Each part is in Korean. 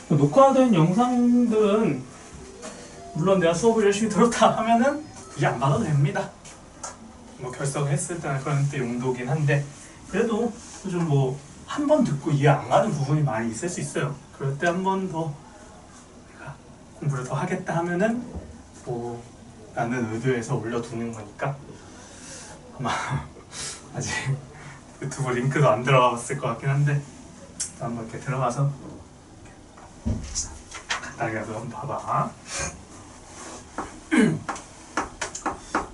녹화된 영상들은 물론 내가 수업을 열심히 들었다 하면은 굳이 안 봐도 됩니다. 뭐 결석했을 때나 그런 때 용도긴 한데 그래도 좀 뭐 한 번 듣고 이해 안 가는 부분이 많이 있을 수 있어요. 그럴 때 한 번 더 내가 공부를 더 하겠다 하면은 뭐 라는 의도에서 올려두는 거니까 아마 아직 유튜브 링크도 안 들어갔을 것 같긴 한데 한번 이렇게 들어가서 간단하게라도 한번 봐봐.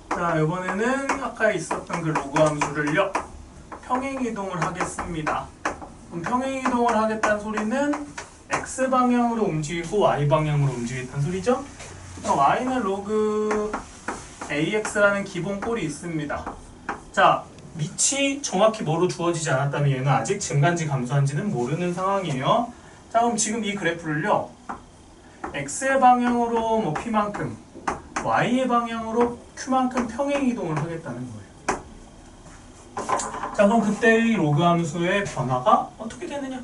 자, 이번에는 아까 있었던 그 로그 함수를요 평행이동을 하겠습니다. 그럼 평행이동을 하겠다는 소리는 X방향으로 움직이고 Y방향으로 움직이겠다는 소리죠? Y는 로그 AX라는 기본 꼴이 있습니다. 자, 밑이 정확히 뭐로 주어지지 않았다면 얘는 아직 증가인지 감소한지는 모르는 상황이에요. 자, 그럼 지금 이 그래프를요 X의 방향으로 뭐 P만큼 Y의 방향으로 Q만큼 평행이동을 하겠다는 거예요. 자, 그럼 그때의 로그 함수의 변화가 어떻게 되느냐?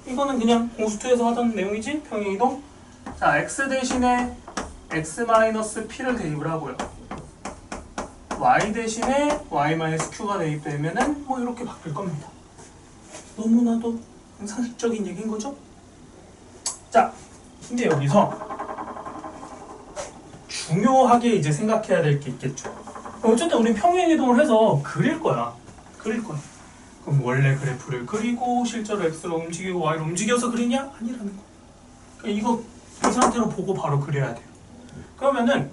이거는 그냥 공수투에서 하던 내용이지? 평행이동. 자, X 대신에 X-P를 대입을 하고요. Y 대신에 Y-Q가 대입되면은 뭐 이렇게 바뀔 겁니다. 너무나도 상식적인 얘기인 거죠? 자, 근데 여기서 중요하게 이제 생각해야 될 게 있겠죠. 어쨌든 우리 평행이동을 해서 그릴 거야. 그럼 원래 그래프를 그리고 실제로 X로 움직이고 Y로 움직여서 그리냐? 아니라는 거. 그러니까 이거 이 상태로 보고 바로 그려야 돼요. 그러면은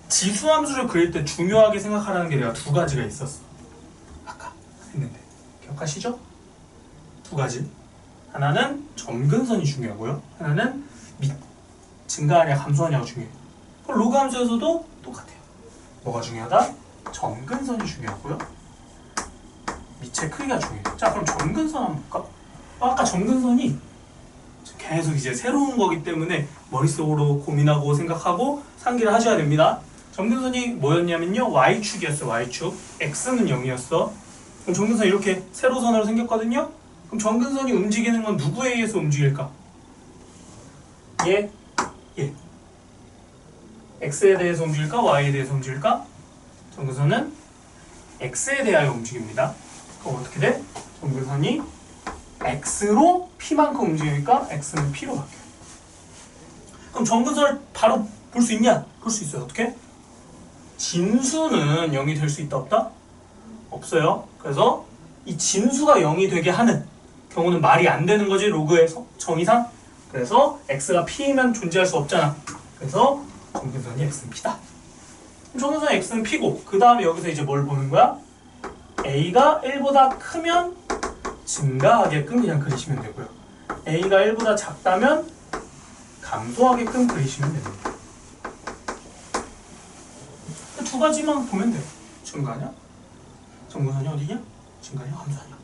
지수함수를 그릴 때 중요하게 생각하라는 게 내가 두 가지가 있었어. 아까 했는데 기억하시죠? 두 가지. 하나는 점근선이 중요하고요. 하나는 증가하냐 감소하냐가 중요해요. 로그 함수에서도 똑같아요. 뭐가 중요하다? 점근선이 중요하고요. 밑의 크기가 중요해요. 자, 그럼 점근선 한번 볼까? 아까 점근선이 계속 이제 새로운 거기 때문에 머릿속으로 고민하고 생각하고 상기를 하셔야 됩니다. 점근선이 뭐였냐면요 Y축이었어요. Y축. X는 0이었어. 그럼 점근선이 이렇게 세로선으로 생겼거든요. 그럼 점근선이 움직이는 건 누구에 의해서 움직일까? 얘. X에 대해서 움직일까? Y에 대해서 움직일까? 점근선은 X에 대하여 움직입니다. 그럼 어떻게 돼? 점근선이 X로 P만큼 움직이니까 X는 P로 바뀌어요. 그럼 점근선을 바로 볼 수 있냐? 볼 수 있어요. 어떻게? 진수는 0이 될 수 있다 없다? 없어요. 그래서 이 진수가 0이 되게 하는 경우는 말이 안 되는 거지 로그에서 정의상. 그래서 X가 P면 존재할 수 없잖아. 그래서 점근선이 X는 P다. 그럼 점근선 X는 P고 그 다음에 여기서 이제 뭘 보는 거야? A가 1보다 크면 증가하게끔 그냥 그리시면 되고요. A가 1보다 작다면 감소하게끔 그리시면 됩니다. 두 가지만 보면 돼요. 증가냐? 점근선이 어디냐? 증가냐? 감소하냐?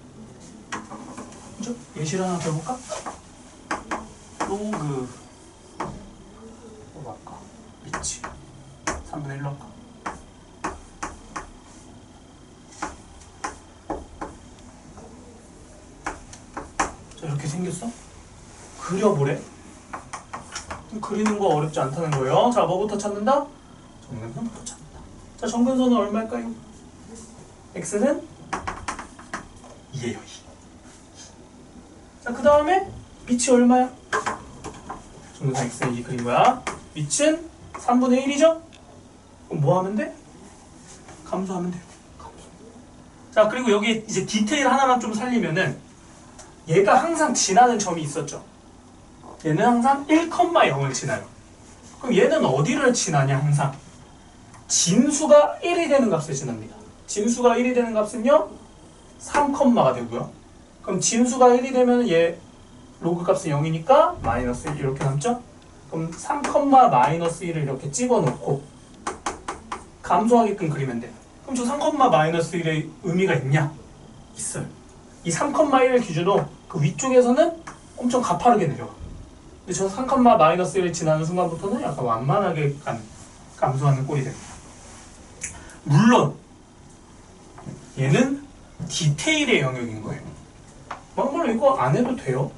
그죠? 예시를 하나 더 해볼까? 로그 뭐 할까? 밑이 3분의 1로 할까? 자, 이렇게 생겼어? 그려보래. 그리는 거 어렵지 않다는 거예요. 자, 뭐부터 찾는다? 점근선부터 찾는다. 자, 점근선은 얼마일까요? X는 2예요. 2. 자, 그 다음에 밑이 얼마야? 점근선 X는 2 그린 거야. 밑은 3분의 1이죠? 그럼 뭐 하면 돼? 감소하면 돼요. 감소. 자, 그리고 여기 이제 디테일 하나만 좀 살리면은 얘가 항상 지나는 점이 있었죠. 얘는 항상 1,0을 지나요. 그럼 얘는 어디를 지나냐 항상? 진수가 1이 되는 값을 지납니다. 진수가 1이 되는 값은요 3,가 되고요. 그럼 진수가 1이 되면 얘 로그 값은 0이니까 마이너스 1 이렇게 남죠? 그럼 3, 마이너스 1을 이렇게 집어넣고 감소하게끔 그리면 돼요. 그럼 저 3, 마이너스 1의 의미가 있냐? 있어요. 이 3,1을 기준으로 그 위쪽에서는 엄청 가파르게 내려와. 근데 저 3, 마이너스 1을 지나는 순간부터는 약간 완만하게 감소하는 꼴이 됩니다. 물론 얘는 디테일의 영역인 거예요. 막말로 이거 안 해도 돼요.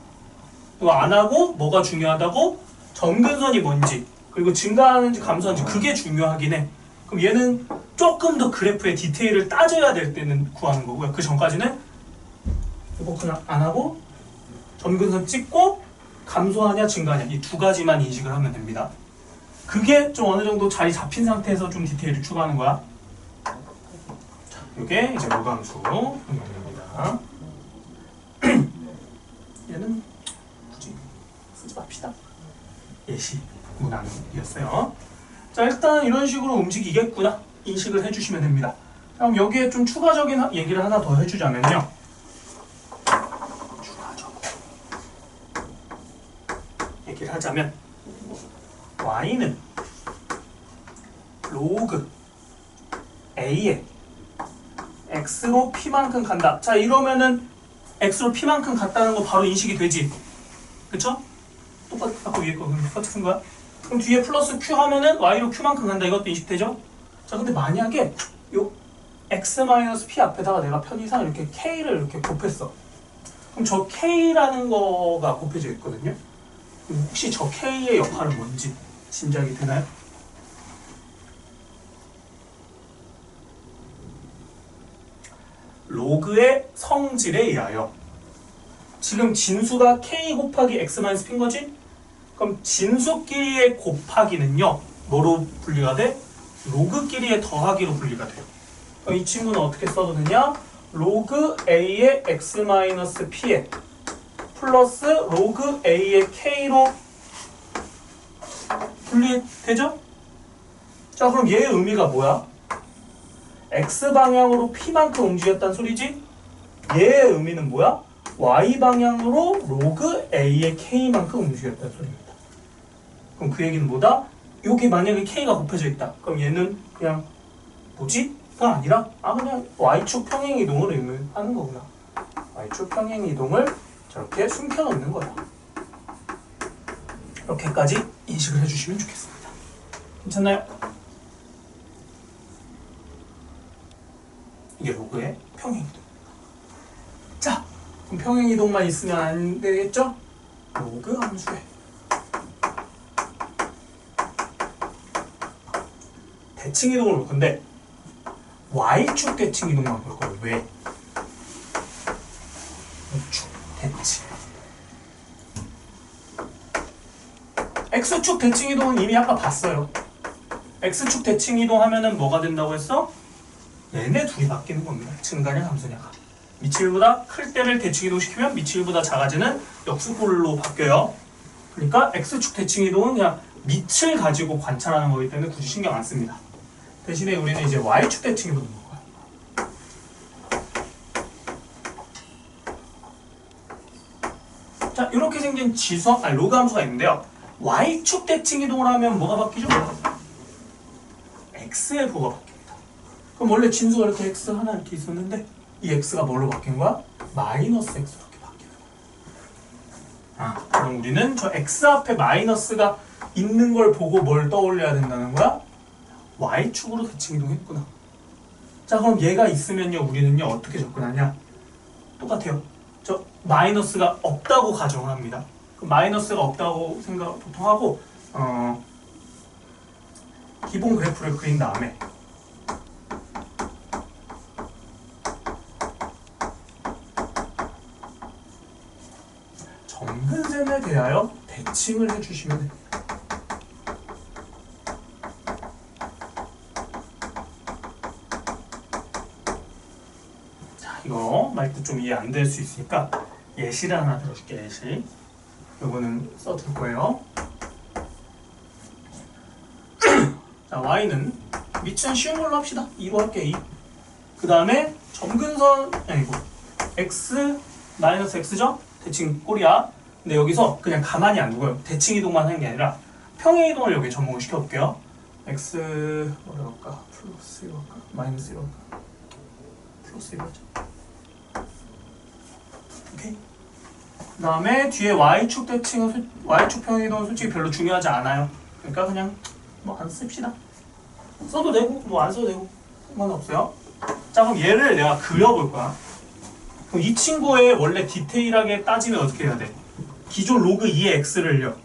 이거 안 하고 뭐가 중요하다고? 점근선이 뭔지 그리고 증가하는지 감소하는지 그게 중요하긴 해. 그럼 얘는 조금 더 그래프의 디테일을 따져야 될 때는 구하는 거고요. 그 전까지는 이거 그냥 안 하고 점근선 찍고 감소하냐 증가하냐 이 두 가지만 인식을 하면 됩니다. 그게 좀 어느 정도 자리 잡힌 상태에서 좀 디테일을 추가하는 거야. 자, 이게 이제 로감수 응용입니다. 얘는 굳이 쓰지 맙시다. 예시 문항이었어요. 자, 일단 이런 식으로 움직이겠구나 인식을 해주시면 됩니다. 그럼 여기에 좀 추가적인 얘기를 하나 더 해주자면요. 추가적으로 얘기를 하자면 y는 로그 a에 x로 p만큼 간다. 자, 이러면은 x로 p만큼 갔다는 거 바로 인식이 되지. 그쵸? 아까 위에 거 똑같이 쓴 거야? 그럼 뒤에 플러스 q 하면은 y로 q만큼 간다. 이것도 인식되죠? 자, 근데 만약에 요 x-p 앞에다가 내가 편의상 이렇게 k를 이렇게 곱했어. 그럼 저 k라는 거가 곱해져 있거든요. 그럼 혹시 저 k의 역할은 뭔지 짐작이 되나요? 로그의 성질에 의하여 지금 진수가 k 곱하기 x-p인 거지? 그럼 진수끼리의 곱하기는요 뭐로 분리가 돼? 로그끼리의 더하기로 분리가 돼요. 그럼 이 친구는 어떻게 써도 되냐? 로그 a의 x-p에 플러스 로그 a의 k로 분리되죠? 자, 그럼 얘의 의미가 뭐야? x방향으로 p만큼 움직였다는 소리지? 얘의 의미는 뭐야? y방향으로 로그 a의 k만큼 움직였다는 소리입니다. 그럼 그 얘기는 뭐다? 여기 만약에 k가 곱해져 있다. 그럼 얘는 그냥 뭐지? 가 아니라 그냥 y축 평행이동을 의미하는 거구나. y축 평행이동을 저렇게 숨겨놓는 거야. 이렇게까지 인식을 해주시면 좋겠습니다. 괜찮나요? 이게 로그의 평행이동. 자, 그럼 평행이동만 있으면 안 되겠죠? 로그 함수에 대칭이동을 볼 건데 y축 대칭이동만 볼 거예요. 왜? y축 대칭. x축 대칭이동은 이미 아까 봤어요. x축 대칭이동 하면은 뭐가 된다고 했어? 얘네 둘이 바뀌는 겁니다. 증가냐 감소냐가. 밑일보다 클 때를 대칭이동시키면 밑일보다 작아지는 역수꼴로 바뀌어요. 그러니까 x축 대칭이동은 그냥 밑을 가지고 관찰하는 거기 때문에 굳이 신경 안 씁니다. 대신에 우리는 이제 y축 대칭이동을 볼 거야. 자, 이렇게 생긴 로그 함수가 있는데요. y축 대칭이동을 하면 뭐가 바뀌죠? x의 부가 바뀝니다. 그럼 원래 진수가 이렇게 x 하나 이렇게 있었는데 이 x가 뭘로 바뀐 거야? 마이너스 x로 이렇게 바뀌는 거야. 그럼 우리는 저 x 앞에 마이너스가 있는 걸 보고 뭘 떠올려야 된다는 거야? y축으로 대칭이동했구나. 자, 그럼 얘가 있으면요 우리는요 어떻게 접근하냐? 똑같아요. 저 마이너스가 없다고 가정을 합니다. 그럼 마이너스가 없다고 생각 보통 하고 기본 그래프를 그린 다음에 점근선에 대하여 대칭을 해주시면 됩니다. 자, 이거 말뜻 좀 이해 안 될 수 있으니까 예시를 하나 들어줄게. 예시. 이거는 써둘 거예요. 자, y는 밑은 쉬운 걸로 합시다. 2로 할게. 2. 그 다음에 점근선 아니고 x 마이너스 x죠? 대칭 꼴이야. 근데 여기서 그냥 가만히 안 두고요. 대칭 이동만 하는 게 아니라 평행 이동을 여기 접목을 시켜볼게요. x 뭐라 할까? 플러스 1로 할까? 마이너스 1로 할까? 플러스 1로 하자. 오케이. 그 다음에 뒤에 y축 대칭은 y축 평행 이동은 솔직히 별로 중요하지 않아요. 그러니까 그냥 뭐 안 씁시다. 써도 되고 뭐 안 써도 되고 상관없어요. 자, 그럼 얘를 내가 그려볼 거야. 그럼 이 친구의 원래 디테일하게 따지면 어떻게 해야 돼? 기존 로그 2의 x를요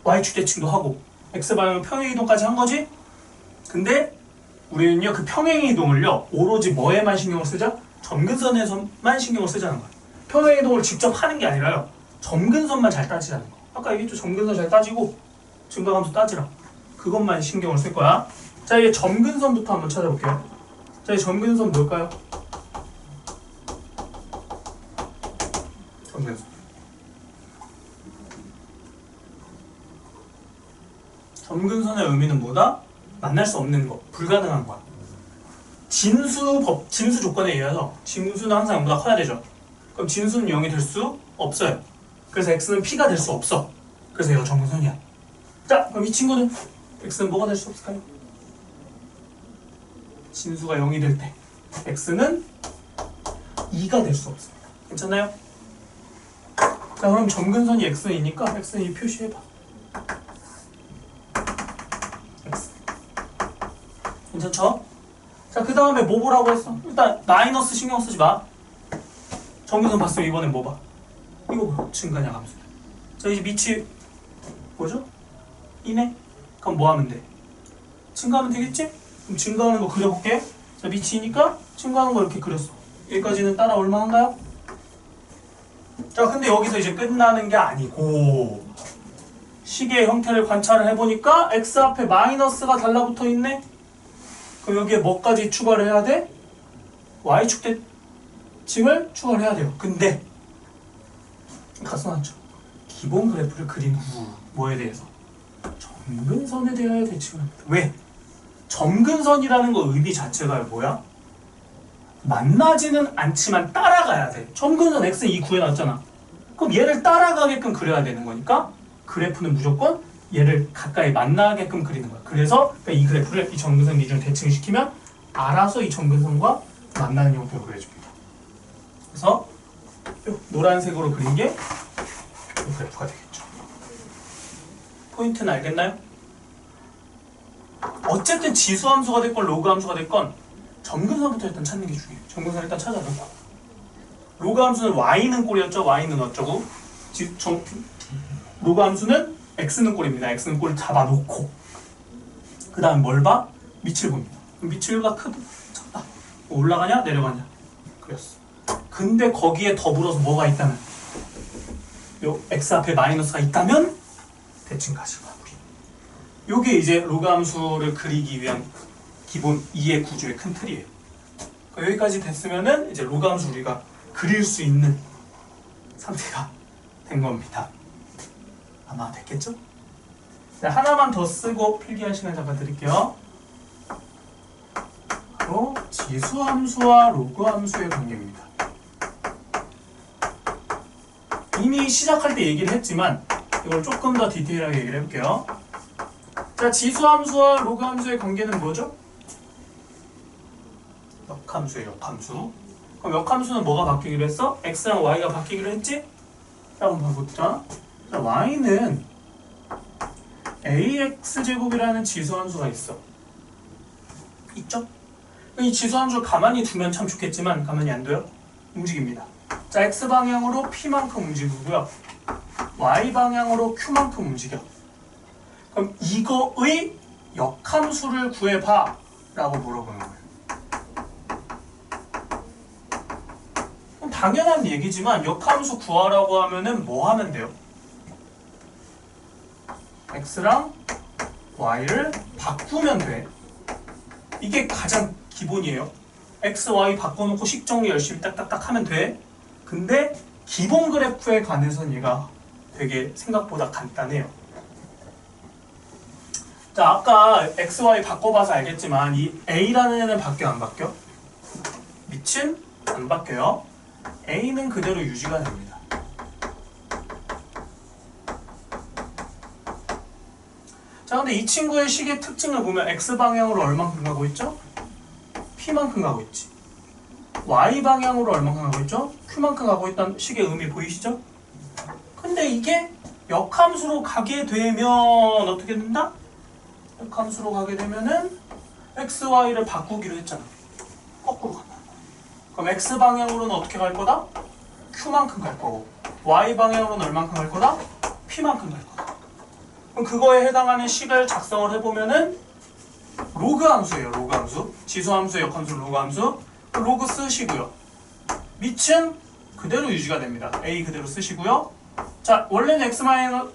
y축 대칭도 하고 x방향 평행이동까지 한 거지? 근데 우리는요 그 평행이동을요 오로지 뭐에만 신경을 쓰자? 점근선에서만 신경을 쓰자는 거야. 평행이동을 직접 하는 게 아니라요 점근선만 잘 따지라는 거. 아까 얘기했죠. 점근선 잘 따지고 증가함수 따지라. 그것만 신경을 쓸 거야. 자, 이제 점근선부터 한번 찾아볼게요. 자, 이 점근선 뭘까요? 점근선. 점근선의 의미는 뭐다? 만날 수 없는 거, 불가능한 거야. 진수 조건에 의해서 진수는 항상 0보다 커야 되죠. 그럼 진수는 0이 될 수 없어요. 그래서 x는 p가 될 수 없어. 그래서 얘가 점근선이야. 자, 그럼 이 친구는 x는 뭐가 될 수 없을까요? 진수가 0이 될 때 x는 2가 될 수 없습니다. 괜찮나요? 자, 그럼 점근선이 x이니까 x는 이 표시해봐. x. 괜찮죠? 자, 그 다음에 뭐 보라고 했어? 일단 마이너스 신경 쓰지 마. 점근선 봤으면 이번엔 뭐 봐? 이거 봐. 증가냐 감소. 자, 이제 밑이 뭐죠? 2네? 그럼 뭐 하면 돼? 증가하면 되겠지? 그럼 증가하는 거 그려볼게. 자, 밑이 2니까 증가하는 거 이렇게 그렸어. 여기까지는 따라올 만한가요? 자, 근데 여기서 이제 끝나는 게 아니고 시계의 형태를 관찰을 해보니까 x 앞에 마이너스가 달라붙어 있네? 그럼 여기에 뭐까지 추가를 해야 돼? y축 대칭을 추가를 해야 돼요. 근데 가서놨죠. 기본 그래프를 그린 후 뭐에 대해서? 점근선에 대하여 대칭을 합니다. 왜? 점근선이라는 거 의미 자체가 뭐야? 만나지는 않지만 따라가야 돼. 점근선 x는 이 구해놨잖아. 그럼 얘를 따라가게끔 그려야 되는 거니까 그래프는 무조건 얘를 가까이 만나게끔 그리는 거야. 그래서 이 그래프를 이 점근선 기준으로 대칭시키면 알아서 이 점근선과 만나는 형태로 그려줍니다. 그래서 노란색으로 그린 게 이 그래프가 되겠죠. 포인트는 알겠나요? 어쨌든 지수함수가 됐건 로그함수가 됐건 점근선부터 일단 찾는 게 중요해요. 점근선 일단 찾아놓고 로그함수는 y는 꼴이었죠. y는 어쩌고 로그함수는 x는 꼴입니다. x는 꼴 잡아놓고 그 다음 뭘 봐? 밑을 봅니다. 밑을가 작다. 올라가냐 내려가냐 그랬어. 근데 거기에 더불어서 뭐가 있다면 요 x 앞에 마이너스가 있다면 대칭 가시고 요게 이제 로그함수를 그리기 위한 기본 2의 구조의 큰 틀이에요. 여기까지 됐으면은 이제 로그함수 우리가 그릴 수 있는 상태가 된 겁니다. 아마 됐겠죠? 자, 하나만 더 쓰고 필기할 시간 잠깐 드릴게요. 바로 지수함수와 로그함수의 관계입니다. 이미 시작할 때 얘기를 했지만 이걸 조금 더 디테일하게 얘기를 해볼게요. 자, 지수함수와 로그함수의 관계는 뭐죠? 역함수예요, 역함수. 그럼 역함수는 뭐가 바뀌기로 했어? x랑 y가 바뀌기로 했지? 자, 한번 봐보자. 자, y는 ax제곱이라는 지수함수가 있어. 있죠? 이 지수함수를 가만히 두면 참 좋겠지만 가만히 안 둬요. 움직입니다. 자, x방향으로 p만큼 움직이고요. y방향으로 q만큼 움직여. 그럼 이거의 역함수를 구해봐 라고 물어보는 거예요. 당연한 얘기지만 역함수 구하라고 하면은 뭐 하면 돼요? x랑 y를 바꾸면 돼. 이게 가장 기본이에요. x, y 바꿔놓고 식 정리 열심히 딱딱딱 하면 돼. 근데 기본 그래프에 관해서는 얘가 되게 생각보다 간단해요. 자, 아까 x, y 바꿔봐서 알겠지만 이 a라는 애는 바뀌어 안 바뀌어? 밑은 안 바뀌어요. a는 그대로 유지가 됩니다. 자, 근데 이 친구의 식의 특징을 보면 x방향으로 얼만큼 가고 있죠? p만큼 가고 있지. y방향으로 얼만큼 가고 있죠? q만큼 가고 있다는 식의 의미 보이시죠? 근데 이게 역함수로 가게 되면 어떻게 된다? 역함수로 가게 되면은 x, y를 바꾸기로 했잖아. 거꾸로 간다. 그럼 x방향으로는 어떻게 갈 거다? q만큼 갈 거고 y 방향으로는 얼만큼 갈 거다? p만큼 갈 거다. 그럼 그거에 해당하는 식을 작성을 해보면은 로그 함수예요. 로그 함수. 지수 함수의 역함수는 로그 함수. 로그 쓰시고요. 밑은 그대로 유지가 됩니다. a 그대로 쓰시고요. 자, 원래는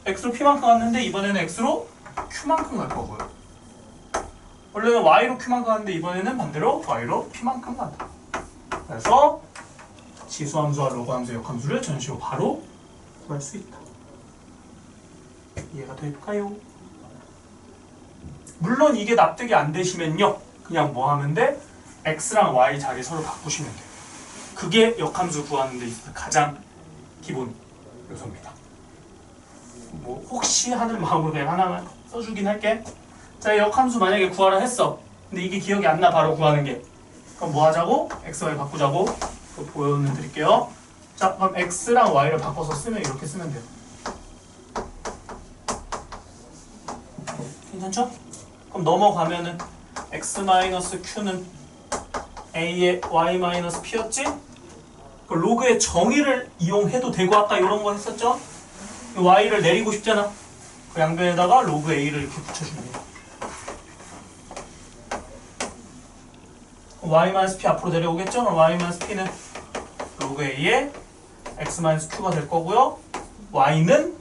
x로 p만큼 갔는데 이번에는 x로 q만큼 갈 거고요. 원래는 y로 q만큼 갔는데 이번에는 반대로 y로 p만큼 간다. 그래서 지수함수와 로그함수의 역함수를 전식으로 바로 구할 수 있다. 이해가 될까요? 물론 이게 납득이 안 되시면요, 그냥 뭐 하면 돼? x랑 y 자리 서로 바꾸시면 돼요. 그게 역함수 구하는 데 있어서 가장 기본 요소입니다. 뭐 혹시 하는 마음으로 그냥 하나만 써주긴 할게. 자, 역함수 만약에 구하라 했어. 근데 이게 기억이 안 나, 바로 구하는 게. 그럼 뭐 하자고? x, y 바꾸자고. 그거 보여드릴게요. 자, 그럼 x랑 y를 바꿔서 쓰면 이렇게 쓰면 돼요. 괜찮죠? 그럼 넘어가면은 x-q는 a의 y-p였지? 그 로그의 정의를 이용해도 되고 아까 이런 거 했었죠? y를 내리고 싶잖아. 그 양변에다가 로그 a를 이렇게 붙여주면 돼요. y-p 앞으로 내려오겠죠? 그럼 y-p는 로그 a의 x-q가 될 거고요. y는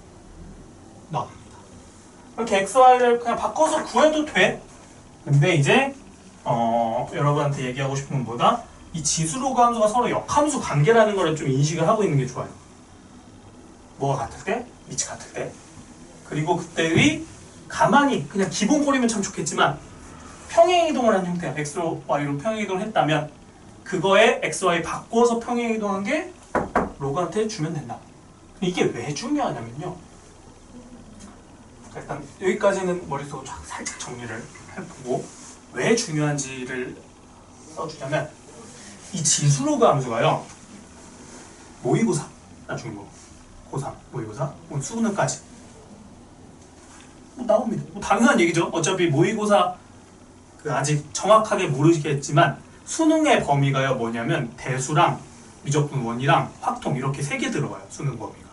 나옵니다. 이렇게 x, y를 그냥 바꿔서 구해도 돼. 근데 이제 여러분한테 얘기하고 싶은 건 뭐다? 이 지수 로그 함수가 서로 역함수 관계라는 걸 좀 인식을 하고 있는 게 좋아요. 뭐가 같을 때? 위치 같을 때. 그리고 그때의 가만히 그냥 기본 꼴이면 참 좋겠지만 평행이동을 한 형태야. x로 y로 평행이동을 했다면 그거에 x, y 바꿔서 평행이동한 게 로그한테 주면 된다. 이게 왜 중요하냐면요. 일단 여기까지는 머릿속으로 살짝 정리를 해보고 왜 중요한지를 써주냐면 이 지수 로그 함수가요. 모의고사, 나중에 뭐 고3, 모의고사, 수능까지 뭐 나옵니다. 뭐 당연한 얘기죠. 어차피 모의고사 아직 정확하게 모르시겠지만 수능의 범위가요 뭐냐면 대수랑 미적분 원이랑 확통 이렇게 3개 들어가요. 수능 범위가.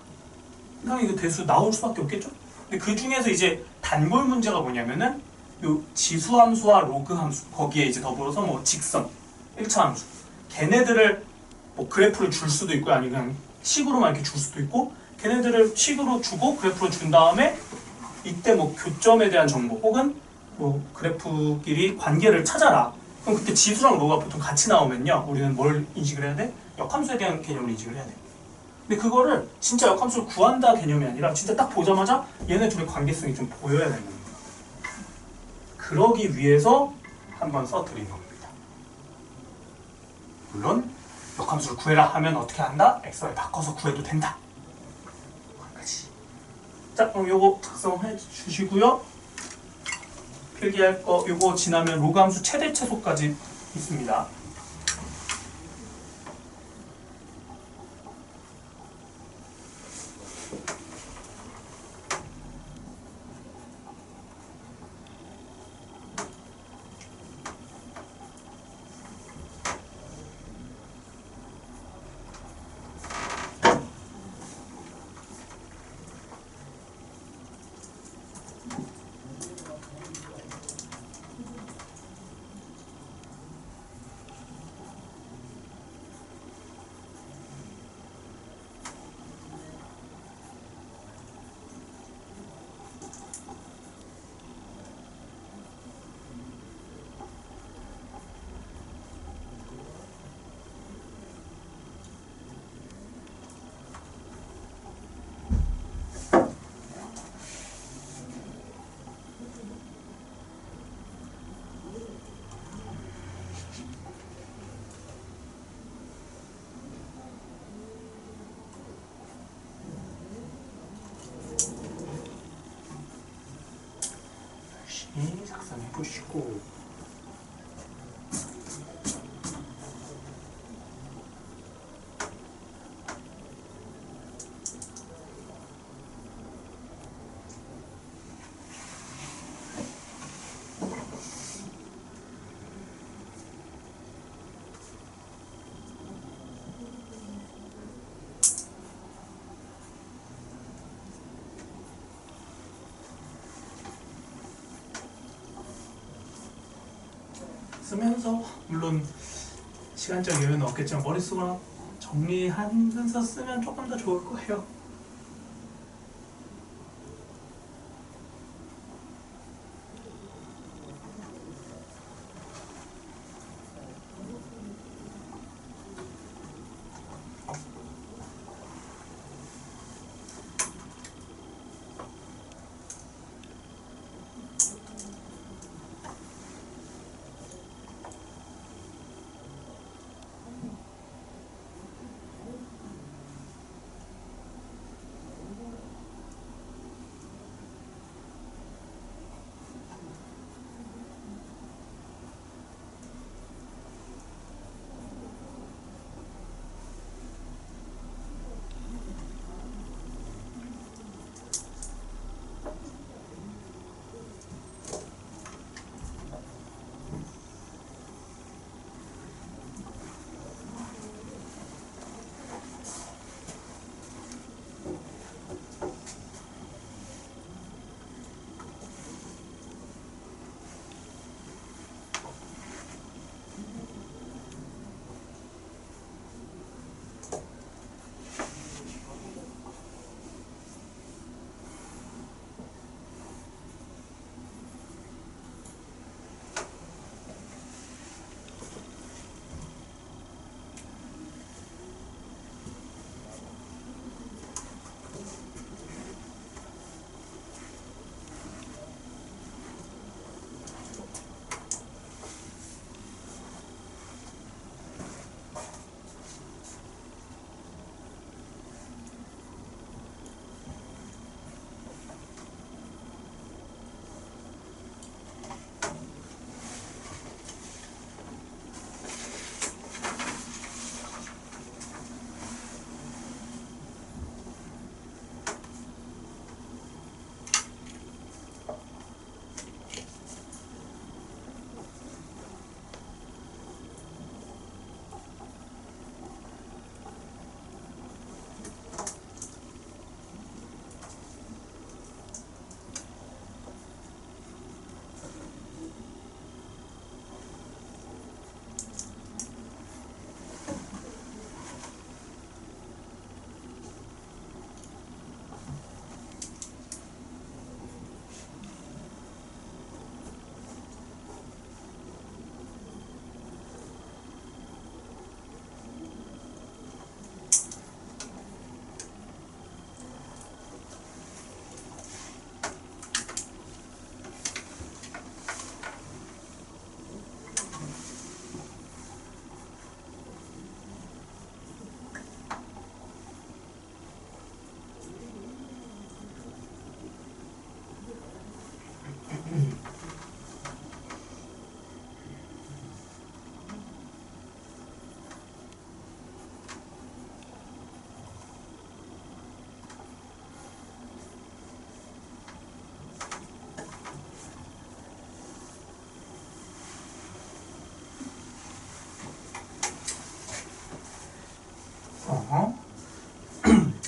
그럼 이거 대수 나올 수밖에 없겠죠? 근데 그 중에서 이제 단골 문제가 뭐냐면은 요 지수 함수와 로그 함수 거기에 이제 더불어서 뭐 직선, 1차 함수 걔네들을 뭐 그래프를 줄 수도 있고 아니면 그냥 식으로만 이렇게 줄 수도 있고 걔네들을 식으로 주고 그래프로 준 다음에 이때 뭐 교점에 대한 정보 혹은 뭐 그래프끼리 관계를 찾아라. 그럼 그때 지수랑 로가 보통 같이 나오면요 우리는 뭘 인식을 해야 돼? 역함수에 대한 개념을 인식을 해야 돼. 근데 그거를 진짜 역함수를 구한다 개념이 아니라 진짜 딱 보자마자 얘네 둘의 관계성이 좀 보여야 되는 거예요. 그러기 위해서 한번 써드린 겁니다. 물론 역함수를 구해라 하면 어떻게 한다? xy 바꿔서 구해도 된다. 거기까지. 자, 그럼 요거 작성해 주시고요. 필기할 거 요거 지나면 로그 함수 최대 최소까지 있습니다. 작성해 보시고 쓰면서 물론 시간적 여유는 없겠지만 머릿속으로 정리하면서 쓰면 조금 더 좋을 거예요.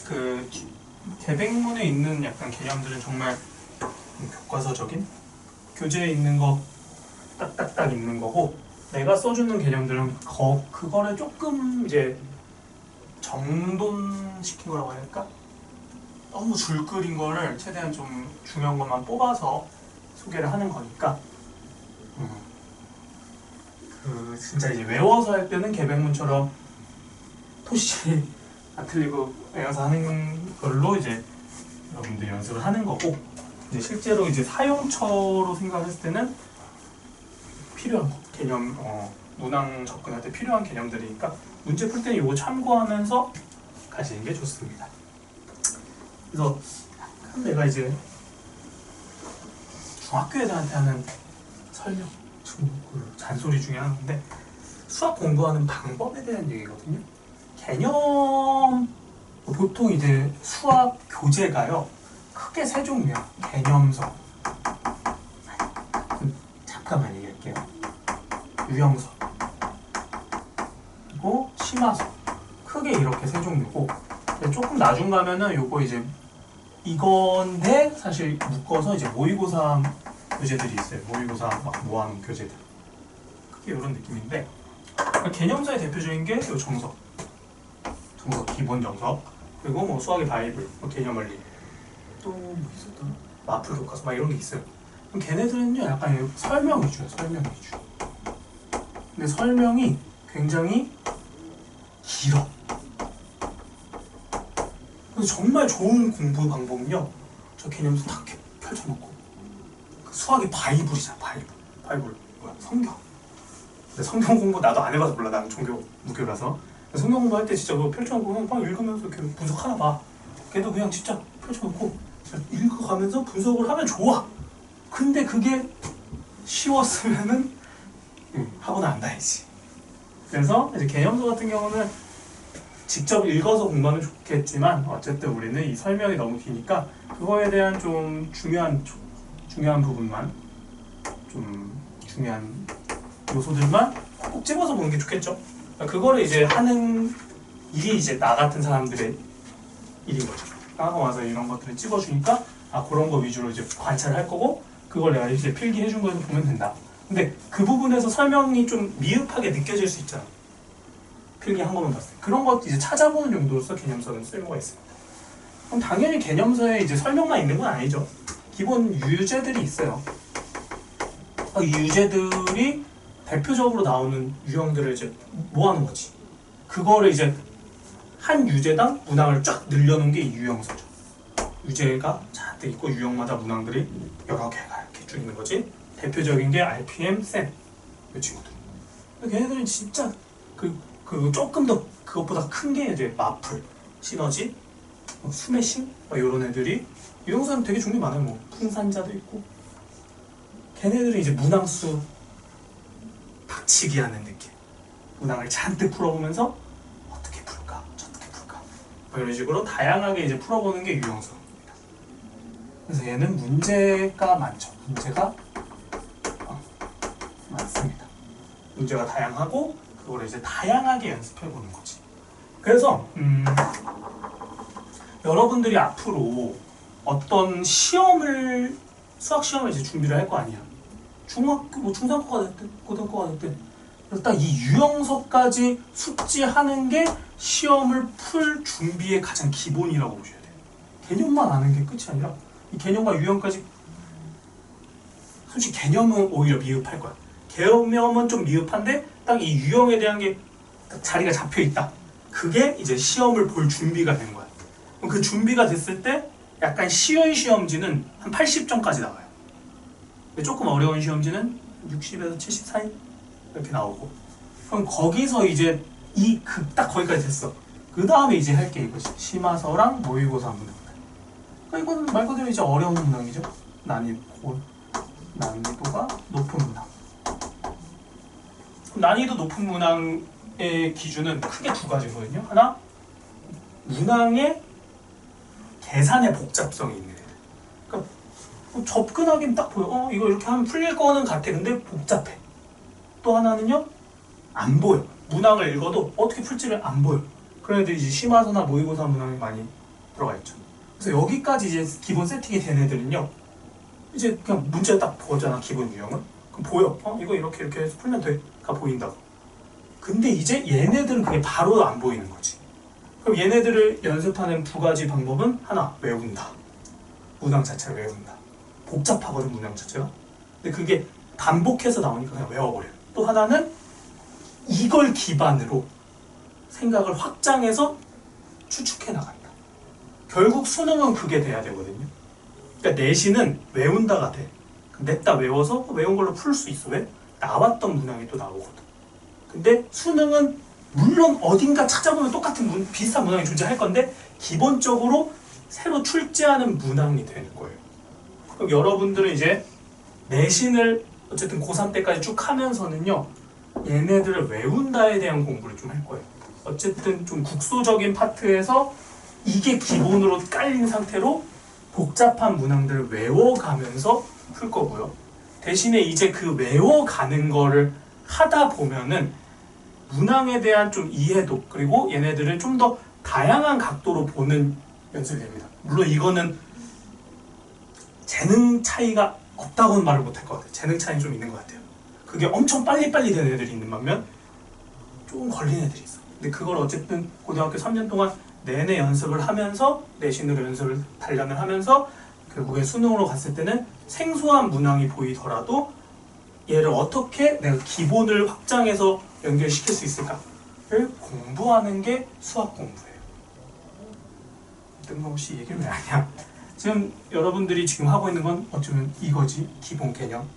그 계백문에 있는 약간 개념들은 정말 교과서적인 교재에 있는 거 딱딱딱 있는 거고, 내가 써주는 개념들은 그거를 조금 이제 정돈시킨 거라고 해야 할까? 너무 줄 끓인 거를 최대한 좀 중요한 것만 뽑아서 소개를 하는 거니까, 그 진짜 이제 외워서 할 때는 계백문처럼 토시 아틀리브 외워서 하는 걸로 이제 여러분들 연습을 하는 거고, 이제 실제로 이제 사용처로 생각했을 때는 필요한 거, 개념, 문항 접근할 때 필요한 개념들이니까 문제 풀 때는 이거 참고하면서 가시는 게 좋습니다. 그래서 약간 내가 이제 중학교 애들한테 하는 설명, 잔소리 중에 하나인데, 수학 공부하는 방법에 대한 얘기거든요. 개념, 보통 이제 수학 교재가요 크게 세 종류야. 개념서, 잠깐만 얘기할게요. 유형서, 그리고 심화서. 크게 이렇게 세 종류고, 조금 나중 가면은 요거 이제 이건데 사실 묶어서 이제 모의고사 교재들이 있어요. 모의고사 막 모아놓은 교재들. 크게 이런 느낌인데 개념서의 대표적인 게 이 정석 기본 정석 그리고 뭐 수학의 바이블, 뭐 개념 원리 또 뭐 있었더라? 마플 교과서 막 이런 게 있어요. 그럼 걔네들은요 약간 설명 위주예요. 설명 위주. 근데 설명이 굉장히 길어. 그래서 정말 좋은 공부 방법은요 저 개념서 딱 이렇게 펼쳐놓고 그 수학의 바이블이잖아. 바이블 뭐야? 성경. 근데 성경 공부 나도 안 해봐서 몰라. 나는 종교 무교라서. 성경 공부할 때 진짜 그거 펼쳐놓고 그냥 막 읽으면서 이렇게 분석하나 봐. 걔도 그냥 진짜 펼쳐놓고 읽어가면서 분석을 하면 좋아. 근데 그게 쉬웠으면은 학원 안 다니지. 그래서 이제 개념서 같은 경우는 직접 읽어서 공부하면 좋겠지만 어쨌든 우리는 이 설명이 너무 기니까 그거에 대한 좀 중요한 부분만 좀 중요한 요소들만 꼭 집어서 보는 게 좋겠죠. 그거를 이제 하는 일이 이제 나 같은 사람들의 일인 거죠. 학원 와서 이런 것들을 찍어주니까 그런 거 위주로 이제 관찰할 거고 그걸 내가 이제 필기해준 거에서 보면 된다. 근데 그 부분에서 설명이 좀 미흡하게 느껴질 수 있잖아. 필기한 것만 봤을 때. 그런 것 이제 찾아보는 용도로서 개념서는 쓸모가 있습니다. 그럼 당연히 개념서에 이제 설명만 있는 건 아니죠. 기본 유제들이 있어요. 이 유제들이 대표적으로 나오는 유형들을 이제 모아놓은 거지. 그거를 이제 한 유제당 문항을 쫙 늘려놓은 게 이 유형서죠. 유제가 잔뜩 있고 유형마다 문항들이 여러 개가 이렇게 쭉 있는 거지. 대표적인 게 RPM, 쌤 이 친구들. 걔네들은 진짜 그 조금 더 그것보다 큰 게 이제 마플, 시너지, 스매싱 이런 애들이 유형서는 되게 종류 많아요. 뭐 풍산자도 있고. 걔네들은 이제 문항수 박치기 하는 느낌. 문항을 잔뜩 풀어보면서 어떻게 풀까, 저떻게 풀까 이런 식으로 다양하게 이제 풀어보는 게 유형서입니다. 그래서 얘는 문제가 많죠. 문제가 많습니다. 문제가 다양하고 그걸 이제 다양하게 연습해보는 거지. 그래서 여러분들이 앞으로 어떤 시험을 수학 시험을 이제 준비를 할 거 아니야. 중학교 뭐 중상과가 됐든 고등학교가 됐든 딱 이 유형서까지 숙지하는 게 시험을 풀 준비의 가장 기본이라고 보셔야 돼요. 개념만 아는 게 끝이 아니라 이 개념과 유형까지. 솔직히 개념은 오히려 미흡할 거야. 개념은 좀 미흡한데 딱 이 유형에 대한 게 자리가 잡혀 있다. 그게 이제 시험을 볼 준비가 된 거야. 그럼 그 준비가 됐을 때 약간 쉬운 시험지는 한 80점까지 나와요. 조금 어려운 시험지는 60에서 70 사이 이렇게 나오고. 그럼 거기서 이제 딱 거기까지 됐어. 그 다음에 이제 할 게 이거지. 심화서랑 모의고사 문항. 그러니까 이건 말 그대로 이제 어려운 문항이죠. 난이도가 높은 문항. 난이도 높은 문항의 기준은 크게 두 가지거든요. 하나, 문항의 계산의 복잡성이 있는 애들. 그러니까 접근하기는 딱 보여. 이거 이렇게 하면 풀릴 거는 같아. 근데 복잡해. 또 하나는요, 안 보여. 문항을 읽어도 어떻게 풀지를 안 보여. 그런 애들이 이제 심화서나 모의고사 문항이 많이 들어가 있죠. 그래서 여기까지 이제 기본 세팅이 된 애들은요, 이제 그냥 문제 딱 보잖아, 기본 유형은. 그럼 보여. 이거 이렇게 해서 풀면 돼가 보인다고. 근데 이제 얘네들은 그게 바로 안 보이는 거지. 그럼 얘네들을 연습하는 두 가지 방법은 하나, 외운다. 문항 자체를 외운다. 복잡하거든, 문항 자체가. 근데 그게 반복해서 나오니까 그냥 외워버려. 또 하나는 이걸 기반으로 생각을 확장해서 추측해 나간다. 결국 수능은 그게 돼야 되거든요. 그러니까 내신은 외운다가 돼. 냈다 외워서 외운 걸로 풀 수 있어. 왜? 나왔던 문항이 또 나오거든. 근데 수능은 물론 어딘가 찾아보면 똑같은 비슷한 문항이 존재할 건데 기본적으로 새로 출제하는 문항이 되는 거예요. 그럼 여러분들은 이제 내신을 어쨌든 고3 때까지 쭉 하면서는요, 얘네들을 외운다에 대한 공부를 좀 할 거예요. 어쨌든 좀 국소적인 파트에서 이게 기본으로 깔린 상태로 복잡한 문항들을 외워가면서 풀 거고요. 대신에 이제 그 외워가는 거를 하다 보면은 문항에 대한 좀 이해도, 그리고 얘네들을 좀 더 다양한 각도로 보는 연습이 됩니다. 물론 이거는 재능 차이가 없다고는 말을 못할 것 같아요. 재능 차이는 좀 있는 것 같아요. 그게 엄청 빨리빨리 되는 애들이 있는 반면 조금 걸린 애들이 있어. 근데 그걸 어쨌든 고등학교 3년 동안 내내 연습을 하면서 내신으로 연습을 단련을 하면서 결국에 수능으로 갔을 때는 생소한 문항이 보이더라도 얘를 어떻게 내가 기본을 확장해서 연결시킬 수 있을까를 공부하는 게 수학 공부예요. 뜬금없이 얘기를 왜 하냐. 지금 여러분들이 지금 하고 있는 건 어쩌면 이거지, 기본 개념.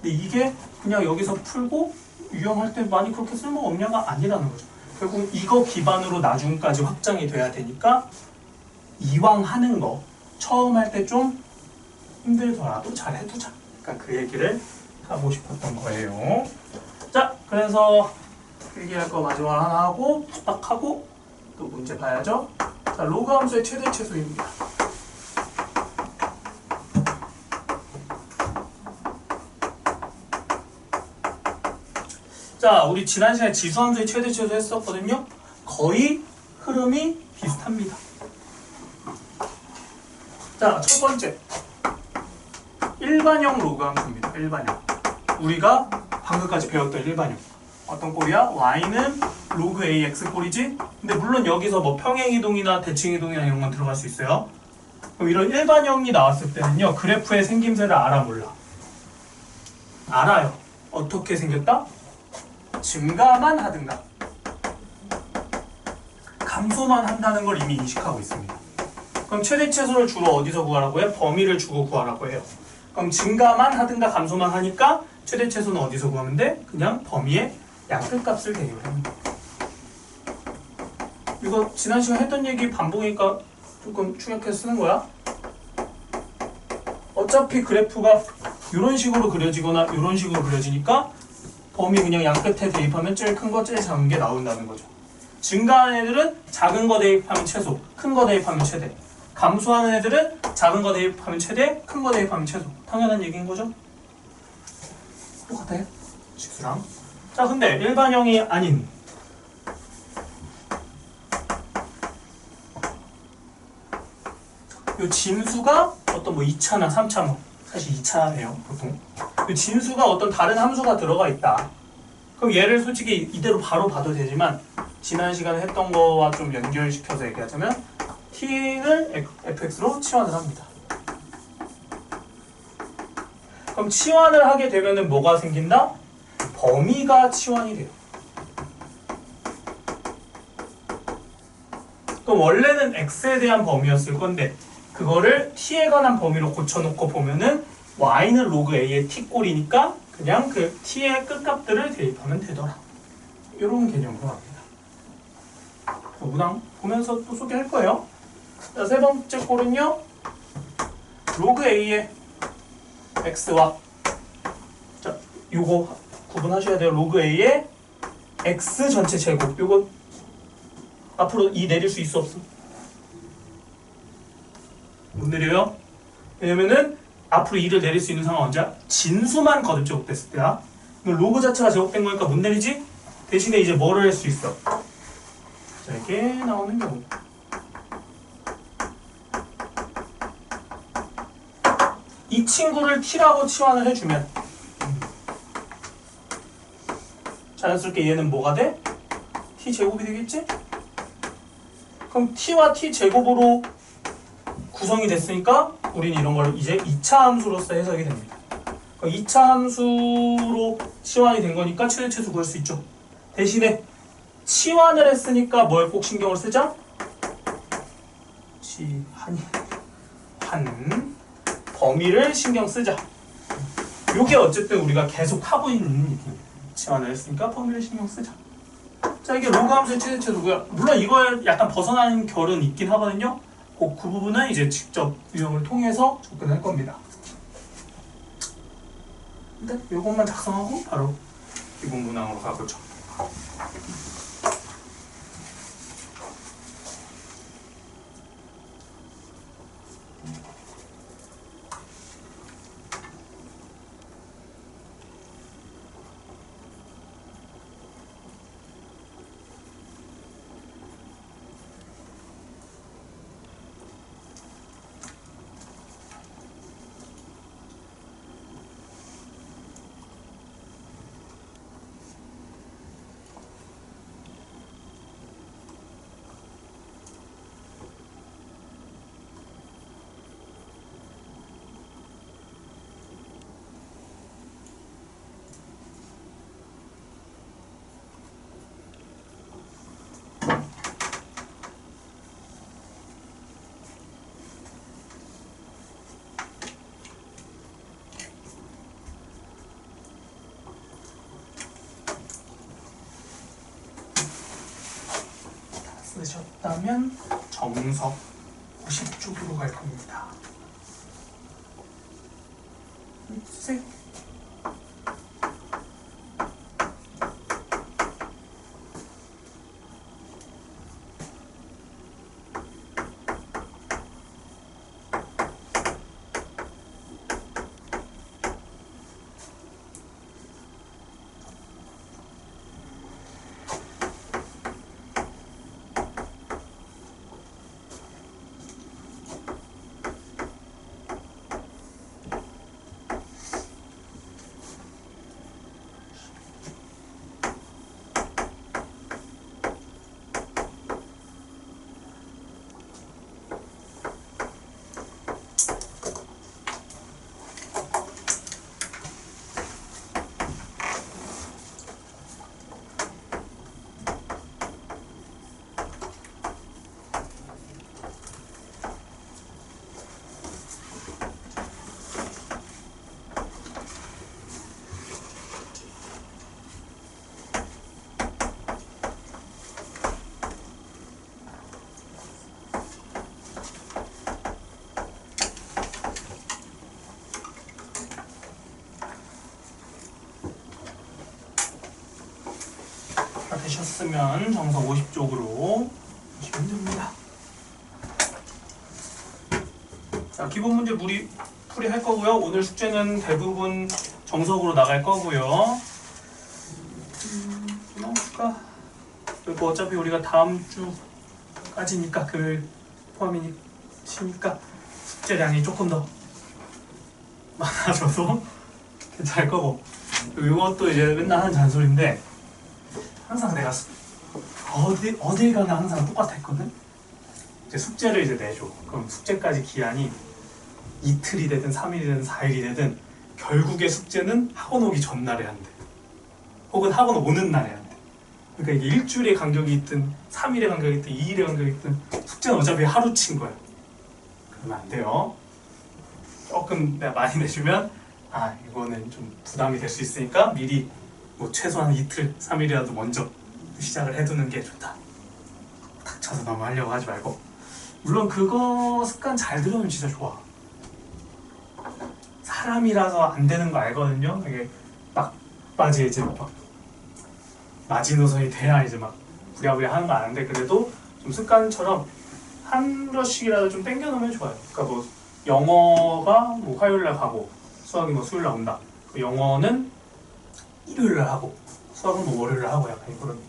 근데 이게 그냥 여기서 풀고 유형할 때 많이 그렇게 쓸모가 없냐가 아니라는 거죠. 결국 이거 기반으로 나중까지 확장이 돼야 되니까 이왕 하는 거 처음 할 때 좀 힘들더라도 잘 해두자. 그러니까 그 얘기를 하고 싶었던 거예요. 자, 그래서 필기할 거 마지막 하나 하고 후딱하고 또 문제 봐야죠. 자, 로그 함수의 최대 최소입니다. 자, 우리 지난 시간에 지수함수의 최대 최소 했었거든요. 거의 흐름이 비슷합니다. 자, 첫 번째 일반형 로그 함수입니다. 일반형. 우리가 방금까지 배웠던 일반형. 어떤 꼴이야? y는 로그 ax 꼴이지? 근데 물론 여기서 뭐 평행이동이나 대칭이동이나 이런 건 들어갈 수 있어요. 그럼 이런 일반형이 나왔을 때는요, 그래프의 생김새를 알아 몰라? 알아요. 어떻게 생겼다? 증가만 하든가 감소만 한다는 걸 이미 인식하고 있습니다. 그럼 최대 최소를 주로 어디서 구하라고 해요? 범위를 주고 구하라고 해요. 그럼 증가만 하든가 감소만 하니까 최대 최소는 어디서 구하면 돼? 그냥 범위의 양끝값을 대입을 합니다. 이거 지난 시간 했던 얘기 반복이니까 조금 축약해서 쓰는 거야. 어차피 그래프가 이런 식으로 그려지거나 이런 식으로 그려지니까 범위 그냥 양끝에 대입하면 제일 큰 거, 제일 작은 게 나온다는 거죠. 증가하는 애들은 작은 거 대입하면 최소, 큰 거 대입하면 최대. 감소하는 애들은 작은 거 대입하면 최대, 큰 거 대입하면 최소. 당연한 얘기인 거죠. 똑같아요. 직수랑. 자, 근데 일반형이 아닌 요 진수가 어떤 뭐 2차나 3차 뭐 사실 2차예요 보통. 요 진수가 어떤 다른 함수가 들어가 있다. 그럼 얘를 솔직히 이대로 바로 봐도 되지만 지난 시간에 했던 거와 좀 연결시켜서 얘기하자면 t를 fx로 치환을 합니다. 그럼 치환을 하게 되면은 뭐가 생긴다? 범위가 치환이 돼요. 그럼 원래는 x에 대한 범위였을 건데 그거를 t에 관한 범위로 고쳐놓고 보면은 y는 로그 a의 t꼴이니까 그냥 그 t의 끝값들을 대입하면 되더라. 이런 개념으로 합니다. 문항 보면서 또 소개할 거예요. 자, 세 번째 꼴은요. 로그 a의 x와 자, 요거 구분하셔야 돼요. 로그 a의 x 전체 제곱. 요거 앞으로 2 내릴 수 있어 없어? 못 내려요? 왜냐면은 앞으로 2를 내릴 수 있는 상황은 언제야? 진수만 거듭 제곱됐을 때야. 로그 자체가 제곱된 거니까 못 내리지? 대신에 이제 뭐를 할 수 있어? 자, 이렇게 나오는 경우. 이 친구를 t라고 치환을 해주면 자연스럽게 얘는 뭐가 돼? t 제곱이 되겠지? 그럼 t와 t 제곱으로 구성이 됐으니까 우리는 이런 걸 이제 2차 함수로서 해석이 됩니다. 그럼 2차 함수로 치환이 된 거니까 최대 최소 구할 수 있죠. 대신에 치환을 했으니까 뭘 꼭 신경을 쓰자? 한 범위를 신경 쓰자. 요게 어쨌든 우리가 계속 하고 있는 얘기예요. 치환을 했으니까 범위를 신경 쓰자. 자, 이게 로그 함수의 최대 최소고요. 물론 이거에 약간 벗어나는 결은 있긴 하거든요. 그 부분은 이제 직접 유형을 통해서 접근할 겁니다. 일단 이것만 작성하고 바로 기본 문항으로 가보죠. 했다면 정석 50쪽으로 갈 겁니다. 셋. 되셨으면 정석 50쪽으로 보시면 됩니다. 자, 기본 문제 풀이할 거고요. 오늘 숙제는 대부분 정석으로 나갈 거고요. 나올까? 그리고 어차피 우리가 다음 주까지니까 그 포함이니까 숙제량이 조금 더 많아져서 괜찮을 거고. 이것도 이제 맨날 하는 잔소리인데 항상 내가 어딜 가나 항상 똑같았거든. 이제 숙제를 이제 내줘. 그럼 숙제까지 기한이 이틀이 되든 3일이든 4일이 되든 결국에 숙제는 학원 오기 전날에 한대. 혹은 학원 오는 날에 한대. 그러니까 이게 일주일의 간격이 있든 3일의 간격이 있든 2일의 간격이 있든 숙제는 어차피 하루치인 거야. 그러면 안 돼요. 조금 내가 많이 내주면 이거는 좀 부담이 될 수 있으니까 미리 뭐 최소한 이틀, 3일이라도 먼저 시작을 해두는 게 좋다. 닥쳐서 너무 하려고 하지 말고. 물론 그거 습관 잘 들으면 진짜 좋아. 사람이라서 안 되는 거 알거든요. 이게 막바지에 이제 막 마지노선이 돼야 이제 막 부랴부랴 하는 거 아는데 그래도 좀 습관처럼 한 번씩이라도 좀 땡겨놓으면 좋아요. 그러니까 뭐 영어가 뭐 화요일날 가고 수학이 뭐 수요일날 온다. 영어는 일요일날 하고 수학은 뭐 월요일날 하고 약간 이런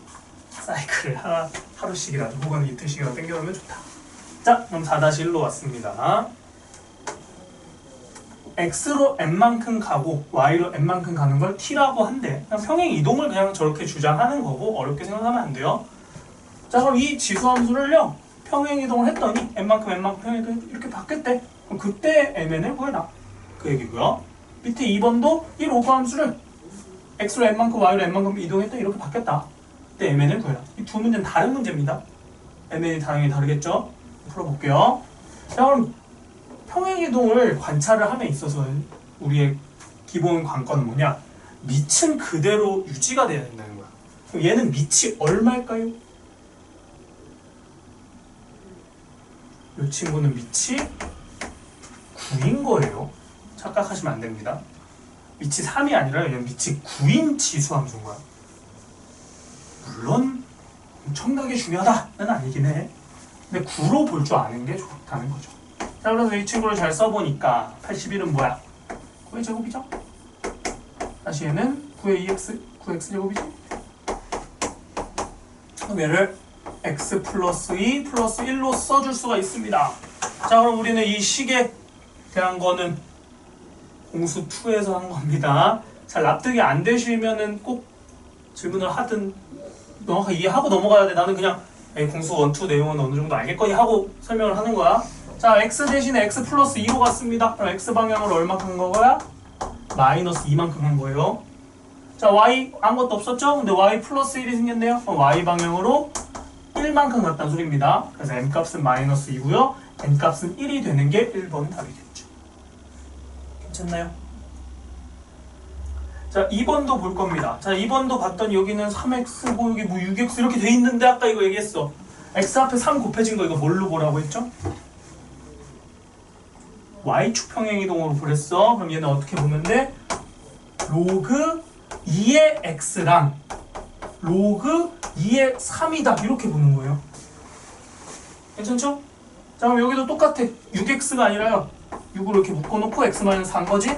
사이클을 하루씩이라도 혹은 이틀씩이라도 땡겨놓으면 좋다. 자, 그럼 4-1로 왔습니다. x로 n만큼 가고 y로 n만큼 가는 걸 t라고 한대. 그냥 평행 이동을 그냥 저렇게 주장하는 거고 어렵게 생각하면 안 돼요. 자, 그럼 이 지수함수를요 평행 이동을 했더니 n만큼 평행 이동 이렇게 바뀌었대. 그럼 그때 mn을 구해라. 그 얘기고요. 밑에 2번도 이 로그 함수를 x로 n만큼 y로 n만큼 이동했더니 이렇게 바뀌었다. 그때 mn을 구해라. 이 두 문제는 다른 문제입니다. mn이 당연히 다르겠죠. 풀어볼게요. 자, 그럼 평행이동을 관찰을 함에 있어서 우리의 기본 관건은 뭐냐? 밑은 그대로 유지가 돼야 된다는 거야. 그럼 얘는 밑이 얼마일까요? 이 친구는 밑이 9인 거예요. 착각하시면 안 됩니다. 밑이 3이 아니라 얘는 밑이 9인 지수함수인 거야. 물론 엄청나게 중요하다는 아니긴 해. 근데 9로 볼 줄 아는 게 좋다는 거죠. 자, 그래서 이 친구를 잘 써보니까 81은 뭐야? 9의 제곱이죠? 다시 얘는 9의 2x, 9x 제곱이죠? 그럼 얘를 x 플러스 2 플러스 1로 써줄 수가 있습니다. 자, 그럼 우리는 이 식에 대한 거는 공수 2에서 한 겁니다. 잘 납득이 안 되시면은 꼭 질문을 하든 정확하게 이해하고 넘어가야 돼. 나는 그냥 공수 1, 2 내용은 어느 정도 알겠거니 하고 설명을 하는 거야. 자, x 대신에 x 플러스 2로 갔습니다. 그럼 x 방향으로 얼마큼 간 거야? 마이너스 2만큼 간 거예요. 자, y 아무것도 없었죠? 근데 y 플러스 1이 생겼네요. 그럼 y 방향으로 1만큼 갔다는 소리입니다. 그래서 m 값은 마이너스 2고요. n 값은 1이 되는 게 1번 답이겠죠. 괜찮나요? 자, 2번도 볼 겁니다. 자, 2번도 봤더니 여기는 3x고 여기 뭐 6x 이렇게 돼 있는데 아까 이거 얘기했어. x 앞에 3 곱해진 거 이거 뭘로 보라고 했죠? y축 평행이동으로 보랬어. 그럼 얘는 어떻게 보면 돼? 로그 2의 x랑 로그 2의 3이다 이렇게 보는 거예요. 괜찮죠? 자 그럼 여기도 똑같아. 6x가 아니라요 6으로 이렇게 묶어놓고 x-4인 거지?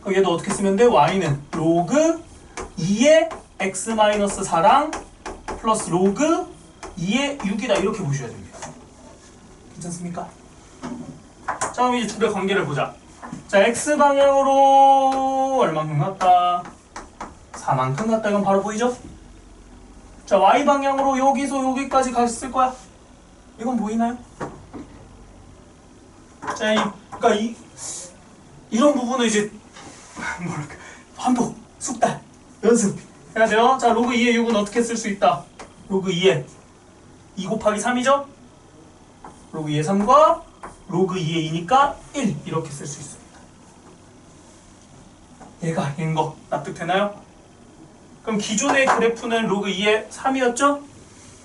그럼 얘도 어떻게 쓰면 돼? y는 로그 2의 x-4랑 플러스 로그 2의 6이다 이렇게 보셔야 됩니다. 괜찮습니까? 자 그럼 이제 둘의 관계를 보자. 자 x방향으로 얼만큼 갔다? 4만큼 갔다. 이건 바로 보이죠? 자 y방향으로 여기서 여기까지 갔을 거야. 이건 보이나요? 자 그러니까 이런 부분은 이제 뭐랄까 반복, 숙달, 연습 해야 돼요. 자 로그 2의 6은 어떻게 쓸 수 있다? 로그 2의 2 곱하기 3이죠? 로그 2의 3과 로그 2의 2니까 1 이렇게 쓸 수 있습니다. 얘가 얘인 거 납득되나요? 그럼 기존의 그래프는 로그 2의 3이었죠?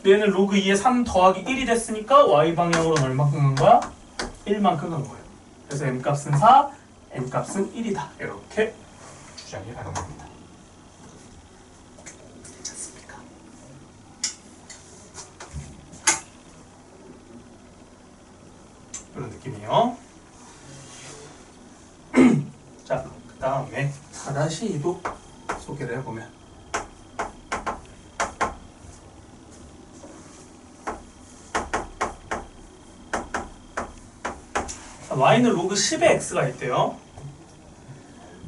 얘는 로그 2의 3 더하기 1이 됐으니까 y방향으로는 얼마큼 간 거야? 1만큼 간 거예요. 그래서 m값은 4, n값은 1이다. 이렇게 주장이 가능합니다. 괜찮습니까? 이런 느낌이에요. 자, 그 다음에 4-2도 소개를 해보면 y는 로그 10의 x가 있대요.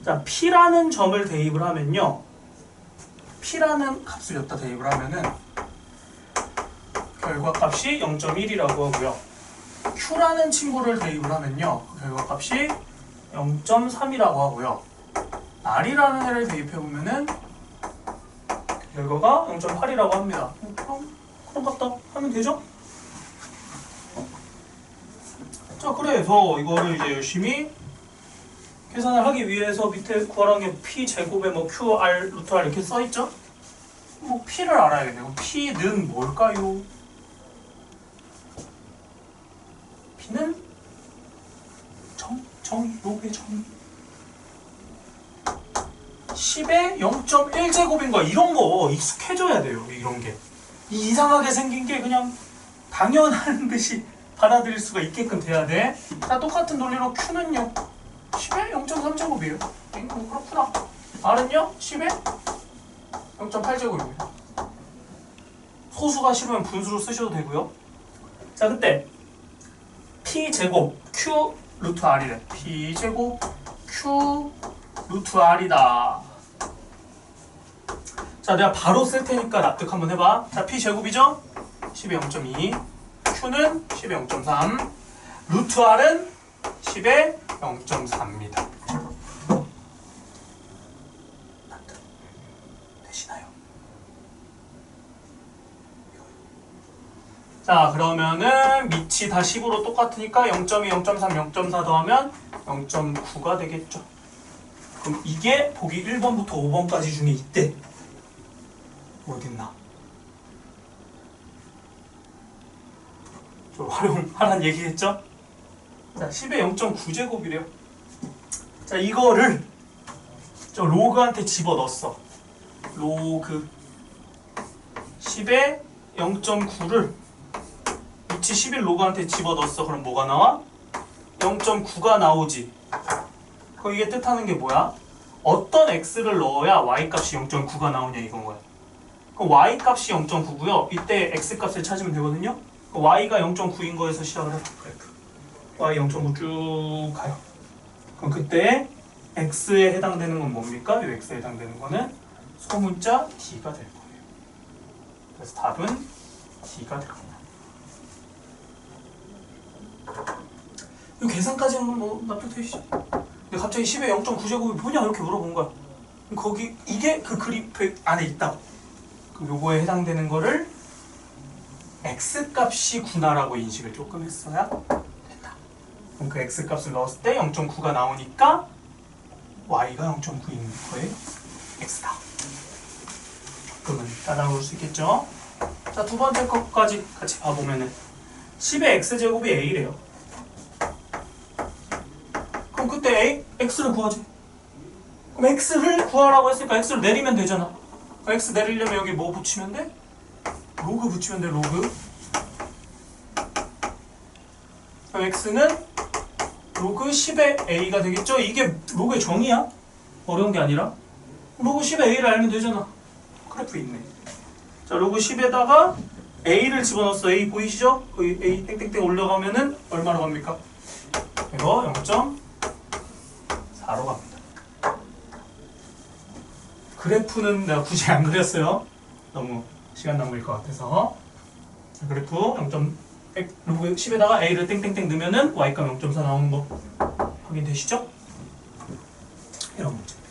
자, p라는 점을 대입을 하면요. p라는 값을 여기다 대입을 하면은 결과값이 0.1이라고 하고요. q라는 친구를 대입을 하면요. 결과값이 0.3이라고 하고요. r이라는 애를 대입해보면은 결과가 0.8이라고 합니다. 그럼 갖다 하면 되죠? 자, 그래서 이거를 이제 열심히 계산을 하기 위해서 밑에 구하라는 게 p제곱에 뭐 qr, 루트 r 이렇게 써있죠? 뭐 p를 알아야겠네요. p는 뭘까요? p는 정의, 로그의 정의. 10의 0.1제곱인 거야. 이런 거 익숙해져야 돼요. 이런 게. 이상하게 생긴 게 그냥 당연한 듯이 받아들일 수가 있게끔 돼야 돼. 자, 똑같은 논리로 Q는요. 10의 0.3제곱이에요. 그렇구나. R은요? 10의 0.8제곱입니다. 소수가 싫으면 분수로 쓰셔도 되고요. 자, 그때 P제곱 Q 루트 R이래. P제곱 Q 루트 R이다. 자, 내가 바로 쓸 테니까 납득 한번 해봐. 자, P제곱이죠? 10의 0.2. Q는 10의 0.3. 루트 R은 10의 0.4입니다. 납득 되시나요? 자, 그러면은 밑이 다 10으로 똑같으니까 0.2, 0.3, 0.4 더하면 0.9가 되겠죠. 그럼 이게 보기 1번부터 5번까지 중에 있대. 어딨나? 저 활용하라는 얘기겠죠? 자, 10의 0.9제곱이래요. 자, 이거를 저 로그한테 집어넣었어. 로그 10의 0.9를 위치 11 로그한테 집어넣었어. 그럼 뭐가 나와? 0.9가 나오지. 그럼 이게 뜻하는 게 뭐야? 어떤 x를 넣어야 y값이 0.9가 나오냐 이건 거야. 그럼 y값이 0.9고요. 이때 x값을 찾으면 되거든요. y가 0.9인 거에서 시작을 해봐. 그래프. y 0.9 쭉 가요. 그럼 그때 x에 해당되는 건 뭡니까? 이 x에 해당되는 거는 소문자 d가 될 거예요. 그래서 답은 d가 될 겁니다. 이 계산까지는 뭐 납득되시죠? 근데 갑자기 10의 0.9제곱이 뭐냐 이렇게 물어본 거야. 그럼 거기 이게 그 그래프 안에 있다고. 그럼 요거에 해당되는 거를 x값이 9나라고 인식을 조금 했어야 된다. 그럼 그 x값을 넣었을 때 0.9가 나오니까 y가 0.9인 거에 x다. 조금은 따라올 수 있겠죠? 자, 두 번째 것까지 같이 봐보면은 10의 x제곱이 a래요. 그럼 그때 x를 구하지. 그럼 x를 구하라고 했으니까 x를 내리면 되잖아. x 내리려면 여기 뭐 붙이면 돼? 로그 붙이면 돼, 로그. 그럼 x는 로그 10의 a가 되겠죠? 이게 로그의 정의야? 어려운 게 아니라. 로그 10의 a를 알면 되잖아. 그래프 있네. 자, 로그 10에다가 a를 집어넣었어. a 보이시죠? 거기 a 땡땡땡 올려가면은 얼마로 갑니까? 이거 0.4로 갑니다. 그래프는 내가 굳이 안 그렸어요. 너무 시간 낭비일 것 같아서. 자, 그래프 0. 로그 10에다가 a를 땡땡땡 넣으면은 y가 0.4 나오는 거 확인되시죠? 이런 문제입니다.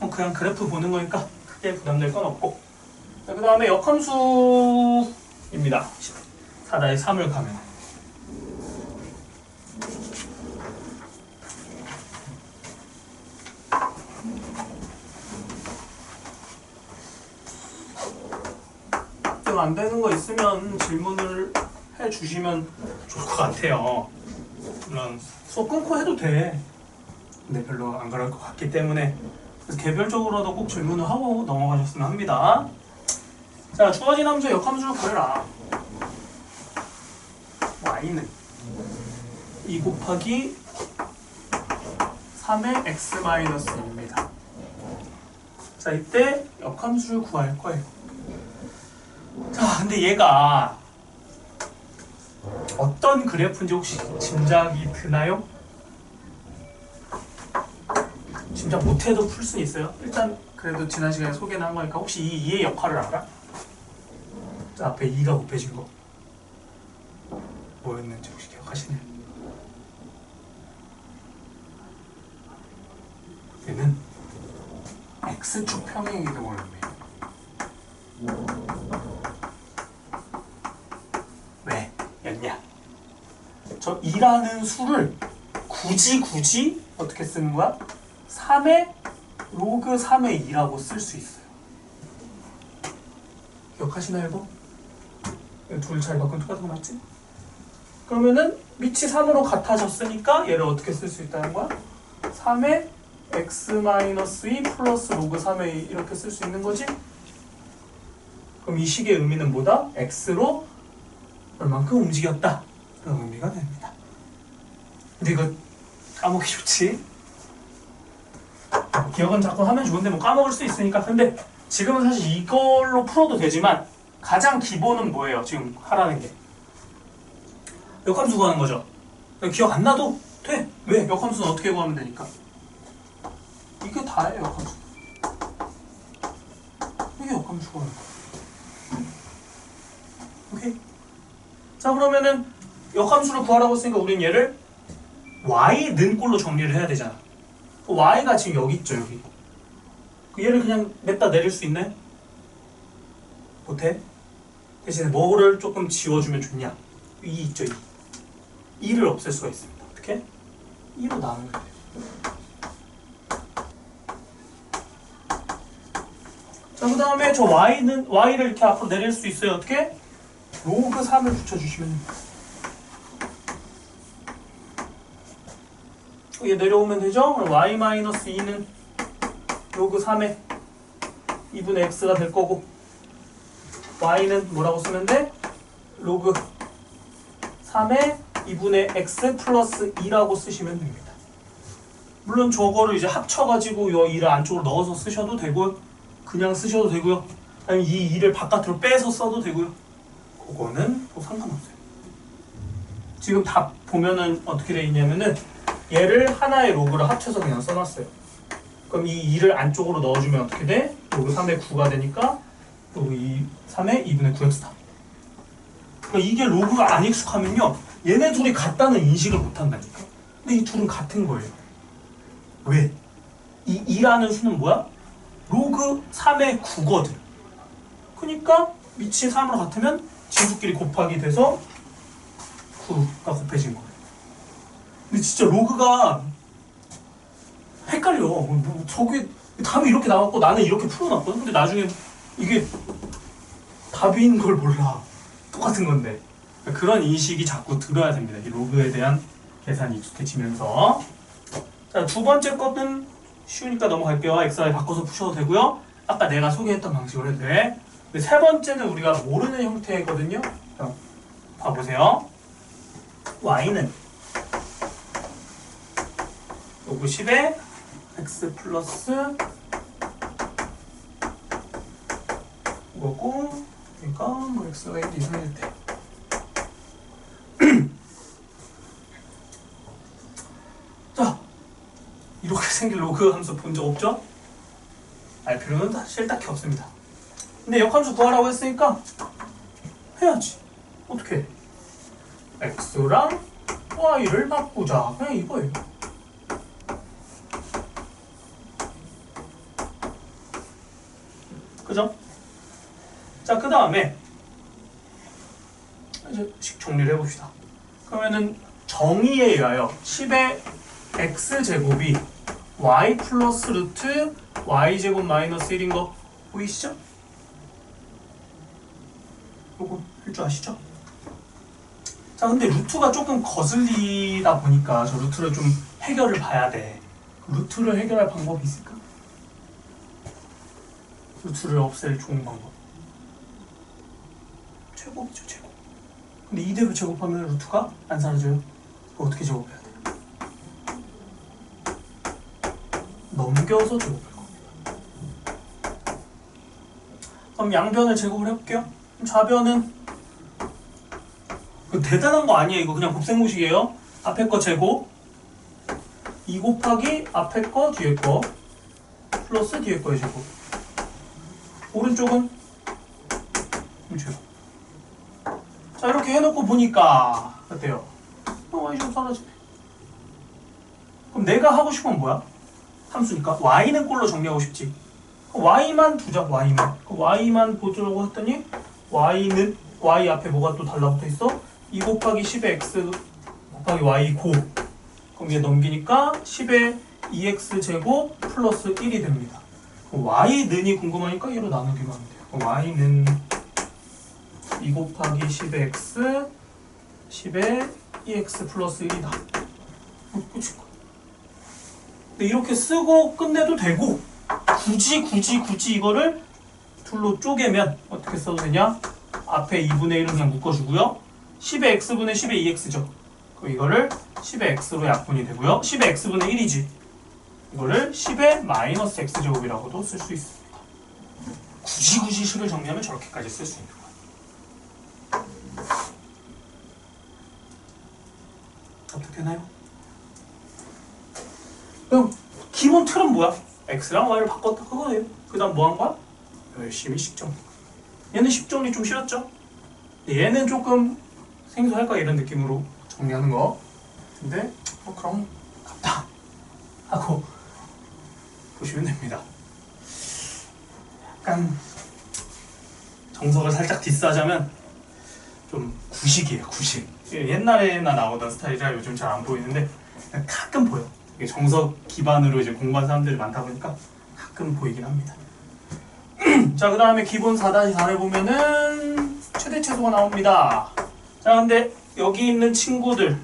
그냥 그래프 보는 거니까 크게 부담될 건 없고. 자, 그 다음에 역함수입니다. 4다의 3을 가면 안 되는 거 있으면 질문을 해 주시면 좋을 것 같아요. 물론 수업 끊고 해도 돼. 근데 별로 안 그럴 것 같기 때문에 그래서 개별적으로도 꼭 질문을 하고 넘어가셨으면 합니다. 자, 주어진 함수의 역함수를 구해라. y는 2 곱하기 3의 x-1입니다. 자, 이때 역함수를 구할 거예요. 자, 근데 얘가 어떤 그래프인지 혹시 짐작이 드나요? 짐작 못해도 풀 수 있어요. 일단 그래도 지난 시간에 소개는 한 거니까 혹시 이 2의 역할을 알아? 자, 앞에 2가 곱해진 거 뭐였는지 혹시 기억하시나요? 얘는 x축 평행 이동을 합니다. 왜? 였냐? 저 2라는 수를 굳이 어떻게 쓰는 거야? 3의 로그 3의 2라고 쓸 수 있어요. 기억하시나요, 이거? 둘 자리 바꾸면 똑같은 거 맞지? 그러면은 밑이 3으로 같아졌으니까 얘를 어떻게 쓸 수 있다는 거야? 3의 x-2 플러스 로그 3의 2 이렇게 쓸 수 있는 거지? 그럼 이 식의 의미는 뭐다? x로 얼만큼 움직였다. 그런 의미가 됩니다. 근데 이거 까먹기 좋지? 기억은 자꾸 하면 좋은데 뭐 까먹을 수 있으니까. 근데 지금은 사실 이걸로 풀어도 되지만 가장 기본은 뭐예요? 지금 하라는 게 역함수 구하는 거죠. 기억 안 나도 돼. 왜? 역함수는 어떻게 구하면 되니까. 이게 다예요, 역함수. 이게 역함수 구하는 거. 오케이? 자, 그러면은 역함수를 구하라고 했으니까 우린 얘를 y는 꼴로 정리를 해야 되잖아. y가 지금 여기 있죠, 여기. 얘를 그냥 냅다 내릴 수 있나요? 못해? 대신에 뭐를 조금 지워주면 좋냐? 2 있죠, 2. 2를 없앨 수가 있습니다. 어떻게? 2로 나누면 돼요. 자, 그 다음에 저 y를 이렇게 앞으로 내릴 수 있어요. 어떻게? 로그 3을 붙여주시면 됩니다. 얘 내려오면 되죠? 그럼 y-2는 로그 3의 2분의 x가 될 거고, y는 뭐라고 쓰면 돼? 로그 3의 2분의 x 플러스 2라고 쓰시면 됩니다. 물론 저거를 이제 합쳐가지고 이 2를 안쪽으로 넣어서 쓰셔도 되고요. 그냥 쓰셔도 되고요. 아니면 이 2를 바깥으로 빼서 써도 되고요. 그거는 뭐 상관없어요. 지금 답 보면은 어떻게 돼 있냐면은 얘를 하나의 로그를 합쳐서 그냥 써놨어요. 그럼 이 2를 안쪽으로 넣어주면 어떻게 돼? 로그 3의 9가 되니까 로그 3의 2분의 9x다. 그러니까 이게 로그가 안 익숙하면요, 얘네 둘이 같다는 인식을 못한다니까. 근데 이 둘은 같은 거예요. 왜? 이 2라는 수는 뭐야? 로그 3의 9거든. 그러니까 밑이 3으로 같으면 진수끼리 곱하기 돼서 9가 곱해진 거예요. 근데 진짜 로그가 헷갈려. 저게 답이 이렇게 나왔고 나는 이렇게 풀어놨거든. 근데 나중에 이게 답인 걸 몰라. 똑같은 건데. 그런 인식이 자꾸 들어야 됩니다. 이 로그에 대한 계산이 익숙해지면서. 자, 두 번째 거는 쉬우니까 넘어갈게요. xy 바꿔서 푸셔도 되고요. 아까 내가 소개했던 방식으로 해도 돼. 근데 세 번째는 우리가 모르는 형태거든요. 자, 봐보세요. y는 로그 10에 x 플러스 이거고, 그러니까 뭐 x가 1 이상일 때 자, 이렇게 생긴 로그 함수 본 적 없죠? 알 필요는 사실 딱히 없습니다. 근데 역함수 구하라고 했으니까 해야지. 어떻게 해? x랑 y를 바꾸자. 그냥 이거예요. 그죠? 자, 그 다음에 이제 식 정리를 해봅시다. 그러면은 정의에 의하여 10의 x제곱이 y 플러스 루트 y제곱 마이너스 1인 거 보이시죠? 요거 할 줄 아시죠? 자, 근데 루트가 조금 거슬리다 보니까 저 루트를 좀 해결을 봐야 돼. 루트를 해결할 방법이 있을까? 루트를 없앨 좋은 방법. 제곱이죠, 제곱. 근데 이대로 제곱하면 루트가 안 사라져요. 어떻게 제곱해야 돼? 넘겨서 제곱할 겁니다. 그럼 양변을 제곱을 해볼게요. 그럼 좌변은 대단한 거 아니에요. 이거 그냥 곱셈공식이에요. 앞에 거 제곱 2 곱하기 앞에 거 뒤에 거 플러스 뒤에 거의 제곱. 오른쪽은 제곱. 자, 이렇게 해놓고 보니까 어때요? y제곱 사라지네. 그럼 내가 하고 싶은 건 뭐야? 함수니까 y는 꼴로 정리하고 싶지. y만 두자. y만 보자고 했더니 y는 y 앞에 뭐가 또 달라붙어 있어? 2 곱하기 10의 x 곱하기 y 고. 그럼 얘 넘기니까 10의 2x 제곱 플러스 1이 됩니다. y는이 궁금하니까 얘로 나누기만 하면 돼요. y는 2 곱하기 10의 x 10의 2x 플러스 1이다. 끝인 거야. 근데 이렇게 쓰고 끝내도 되고, 굳이 이거를 둘로 쪼개면 어떻게 써도 되냐? 앞에 2분의 1은 그냥 묶어주고요. 10의 x분의 10의 2x죠. 그럼 이거를 10의 x로 약분이 되고요. 10의 x분의 1이지. 이거를 10의 마이너스 x제곱이라고도 쓸 수 있습니다. 굳이 식을 정리하면 저렇게까지 쓸 수 있는 거예요. 어떻게 되나요? 그럼 기본 틀은 뭐야? x랑 y를 바꿨다 그거예요. 그 다음 뭐 한 거야? 열심히 식정리. 얘는 식정리 좀 싫었죠? 얘는 조금 생소할까 이런 느낌으로 정리하는 거. 근데 그럼 갔다 하고 보시면 됩니다. 약간 정석을 살짝 디스하자면 좀 구식이에요. 구식. 옛날에나 나오던 스타일이라 요즘 잘 안 보이는데 가끔 보여. 이게 정석 기반으로 이제 공부한 사람들이 많다 보니까 가끔 보이긴 합니다. 자, 그 다음에 기본 4-4를 보면은 최대 최소가 나옵니다. 자, 근데 여기 있는 친구들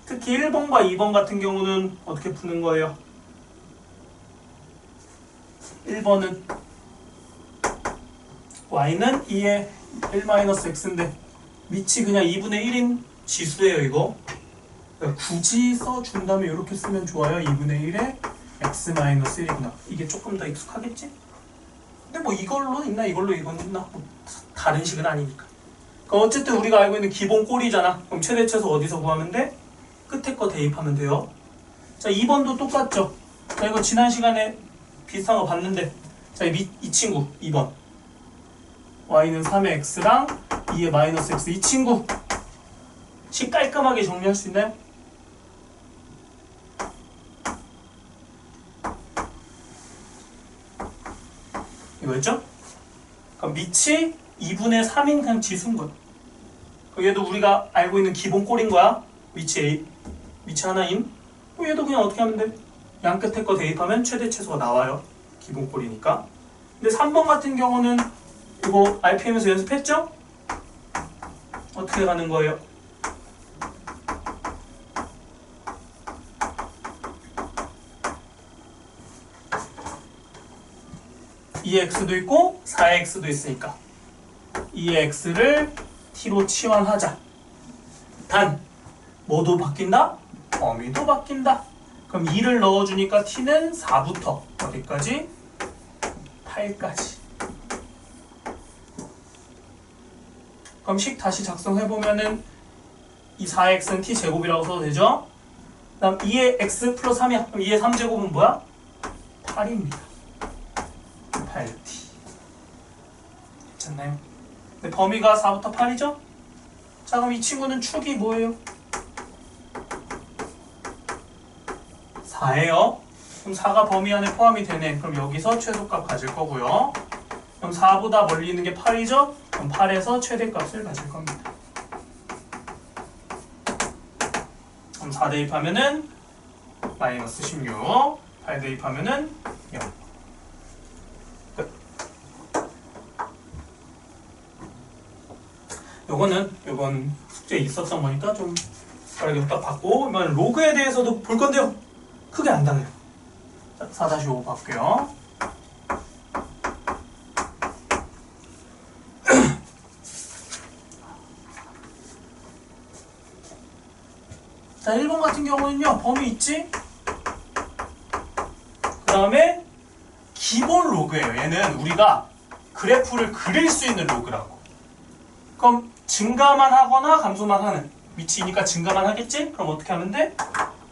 특히 1번과 2번 같은 경우는 어떻게 푸는 거예요? 1번은 y는 2의 1-x인데 밑이 그냥 2분의 1인 지수예요. 이거 그러니까 굳이 써준다면 이렇게 쓰면 좋아요. 2분의 1에 x-1이구나. 이게 조금 더 익숙하겠지? 근데 뭐 이걸로 있나 이걸로 이건 있나 뭐 다른 식은 아니니까. 그럼 어쨌든 우리가 알고 있는 기본 꼴이잖아. 그럼 최대 최소 어디서 구하면 돼? 끝에 거 대입하면 돼요. 자, 2번도 똑같죠. 자, 이거 지난 시간에 비슷한 거 봤는데, 자, 이 친구 2번 y는 3의 x랑 2의 마이너스 x. 이 친구 식 깔끔하게 정리할 수 있나요? 이거였죠? 그럼 밑이 2분의 3인 그냥 지수인 거야. 얘도 우리가 알고 있는 기본 꼴인 거야. 위치 하나인. 얘도 그냥 어떻게 하면 돼? 양 끝에 거 대입하면 최대 최소가 나와요. 기본 꼴이니까. 근데 3번 같은 경우는 이거 RPM에서 연습했죠? 어떻게 가는 거예요? 이 x도 있고 4x도 있으니까 이 x를 t로 치환하자. 단 뭐도 바뀐다? 범위도 바뀐다. 그럼 2를 넣어주니까 t는 4부터 어디까지? 8까지. 그럼 식 다시 작성해보면은 이 4x는 t제곱이라고 써도 되죠? 그 다음 2의 x 플러스 3이야. 그럼 2의 3제곱은 뭐야? 8입니다. 8t. 괜찮나요? 근데 범위가 4부터 8이죠? 자, 그럼 이 친구는 축이 뭐예요? 4예요. 그럼 4가 범위 안에 포함이 되네. 그럼 여기서 최소값 가질 거고요. 그럼 4보다 멀리 있는 게 8이죠? 그럼 8에서 최대값을 가질 겁니다. 그럼 4 대입하면은 마이너스 16, 8 대입하면은 0. 끝. 요건 숙제에 있었던 거니까 좀 빠르게 딱 받고, 이번 로그에 대해서도 볼 건데요. 크게 안 달라요. 4-5 볼게요. 자, 1번 같은 경우는요, 범위 있지? 그 다음에 기본 로그예요. 얘는 우리가 그래프를 그릴 수 있는 로그라고. 그럼 증가만 하거나 감소만 하는, 위치이니까 증가만 하겠지? 그럼 어떻게 하면 돼?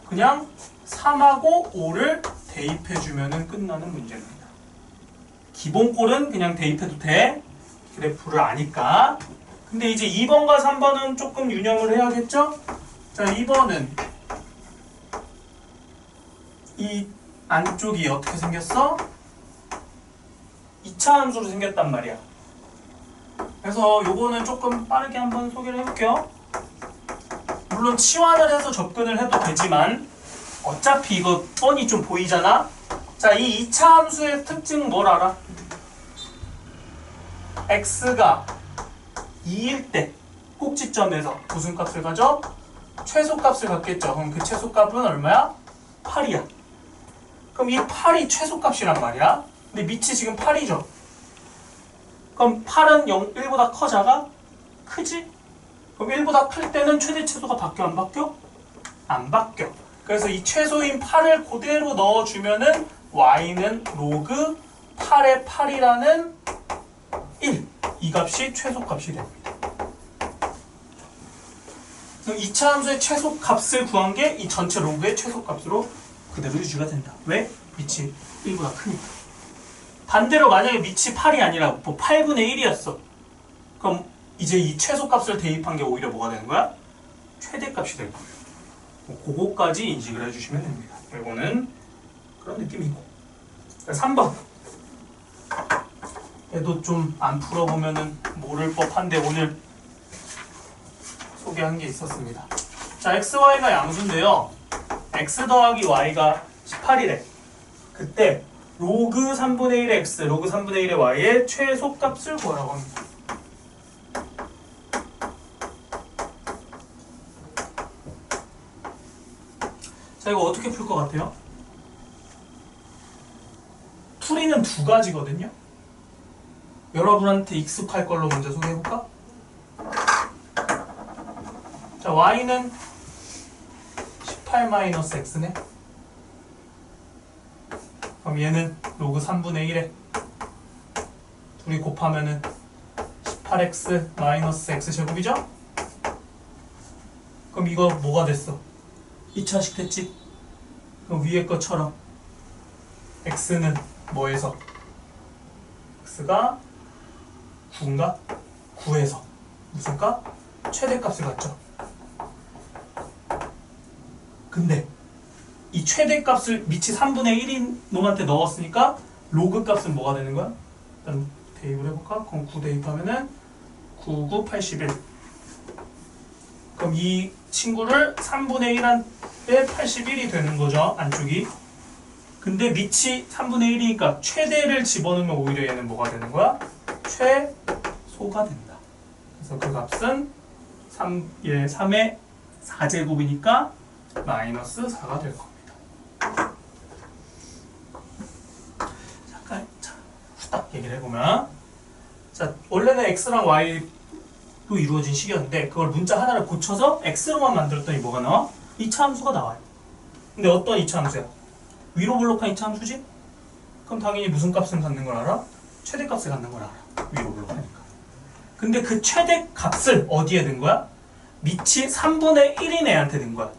그냥 3하고 5를 대입해주면 끝나는 문제입니다. 기본 꼴은 그냥 대입해도 돼. 그래프를 아니까. 근데 이제 2번과 3번은 조금 유념을 해야겠죠? 자, 2번은 이 안쪽이 어떻게 생겼어? 2차 함수로 생겼단 말이야. 그래서 요거는 조금 빠르게 한번 소개를 해볼게요. 물론 치환을 해서 접근을 해도 되지만 어차피 이거 뻔히 좀 보이잖아? 자, 이 2차 함수의 특징 뭘 알아? x가 2일 때 꼭지점에서 무슨 값을 가져? 최소값을 갖겠죠. 그럼 그 최소값은 얼마야? 8이야. 그럼 이 8이 최소값이란 말이야. 근데 밑이 지금 8이죠. 그럼 8은 1보다 커, 작아? 크지? 그럼 1보다 클 때는 최대 최소가 바뀌어, 안 바뀌어? 안 바뀌어. 그래서 이 최소인 8을 그대로 넣어주면은 y는 로그 8의 8이라는 1. 이 값이 최소값이 됩니다. 2차 함수의 최소값을 구한 게 이 전체 로그의 최소값으로 그대로 유지가 된다. 왜? 밑이 1보다 크니까. 반대로 만약에 밑이 8이 아니라 뭐 8분의 1이었어. 그럼 이제 이 최소값을 대입한 게 오히려 뭐가 되는 거야? 최대값이 될 거예요. 그거까지 인식을 해주시면 됩니다. 이거는 그런 느낌이고. 3번. 얘도 좀 안 풀어보면은 모를 법한데 오늘 소개한 게 있었습니다. 자, x, y가 양수인데요. x 더하기 y가 18이래. 그때 로그 3분의 1의 x, 로그 3분의 1의 y의 최소값을 구하라고 합니다. 자, 이거 어떻게 풀 것 같아요? 풀이는 두 가지거든요. 여러분한테 익숙할 걸로 먼저 소개해볼까? 자, y는 18-x네. 그럼 얘는 로그 3분의 1에 둘이 곱하면은 18x - x제곱이죠? 그럼 이거 뭐가 됐어? 2차식 됐지? 그럼 위에 것처럼 x는 뭐에서? x가 9인가? 9에서 무슨 값? 최대값을 갖죠. 근데 이 최대값을 밑이 3분의 1인 놈한테 넣었으니까 로그 값은 뭐가 되는 거야? 일단 대입을 해볼까? 그럼 9 대입하면은 9, 9, 81. 그럼 이 친구를 3분의 1한테 81이 되는 거죠. 안쪽이. 근데 밑이 3분의 1이니까 최대를 집어넣으면 오히려 얘는 뭐가 되는 거야? 최소가 된다. 그래서 그 값은 3의 4제곱이니까 마이너스 4가 될 겁니다. 잠깐 후딱 얘기를 해보면, 자, 원래는 x랑 y로 이루어진 식이었는데 그걸 문자 하나를 고쳐서 x로만 만들었더니 뭐가 나와? 2차 함수가 나와요. 근데 어떤 2차 함수야? 위로 볼록한 2차 함수지? 그럼 당연히 무슨 값을 갖는 걸 알아? 최대값을 갖는 걸 알아. 위로 볼록하니까. 근데 그 최대값을 어디에 든 거야? 밑이 3분의 1인 애한테 든 거야.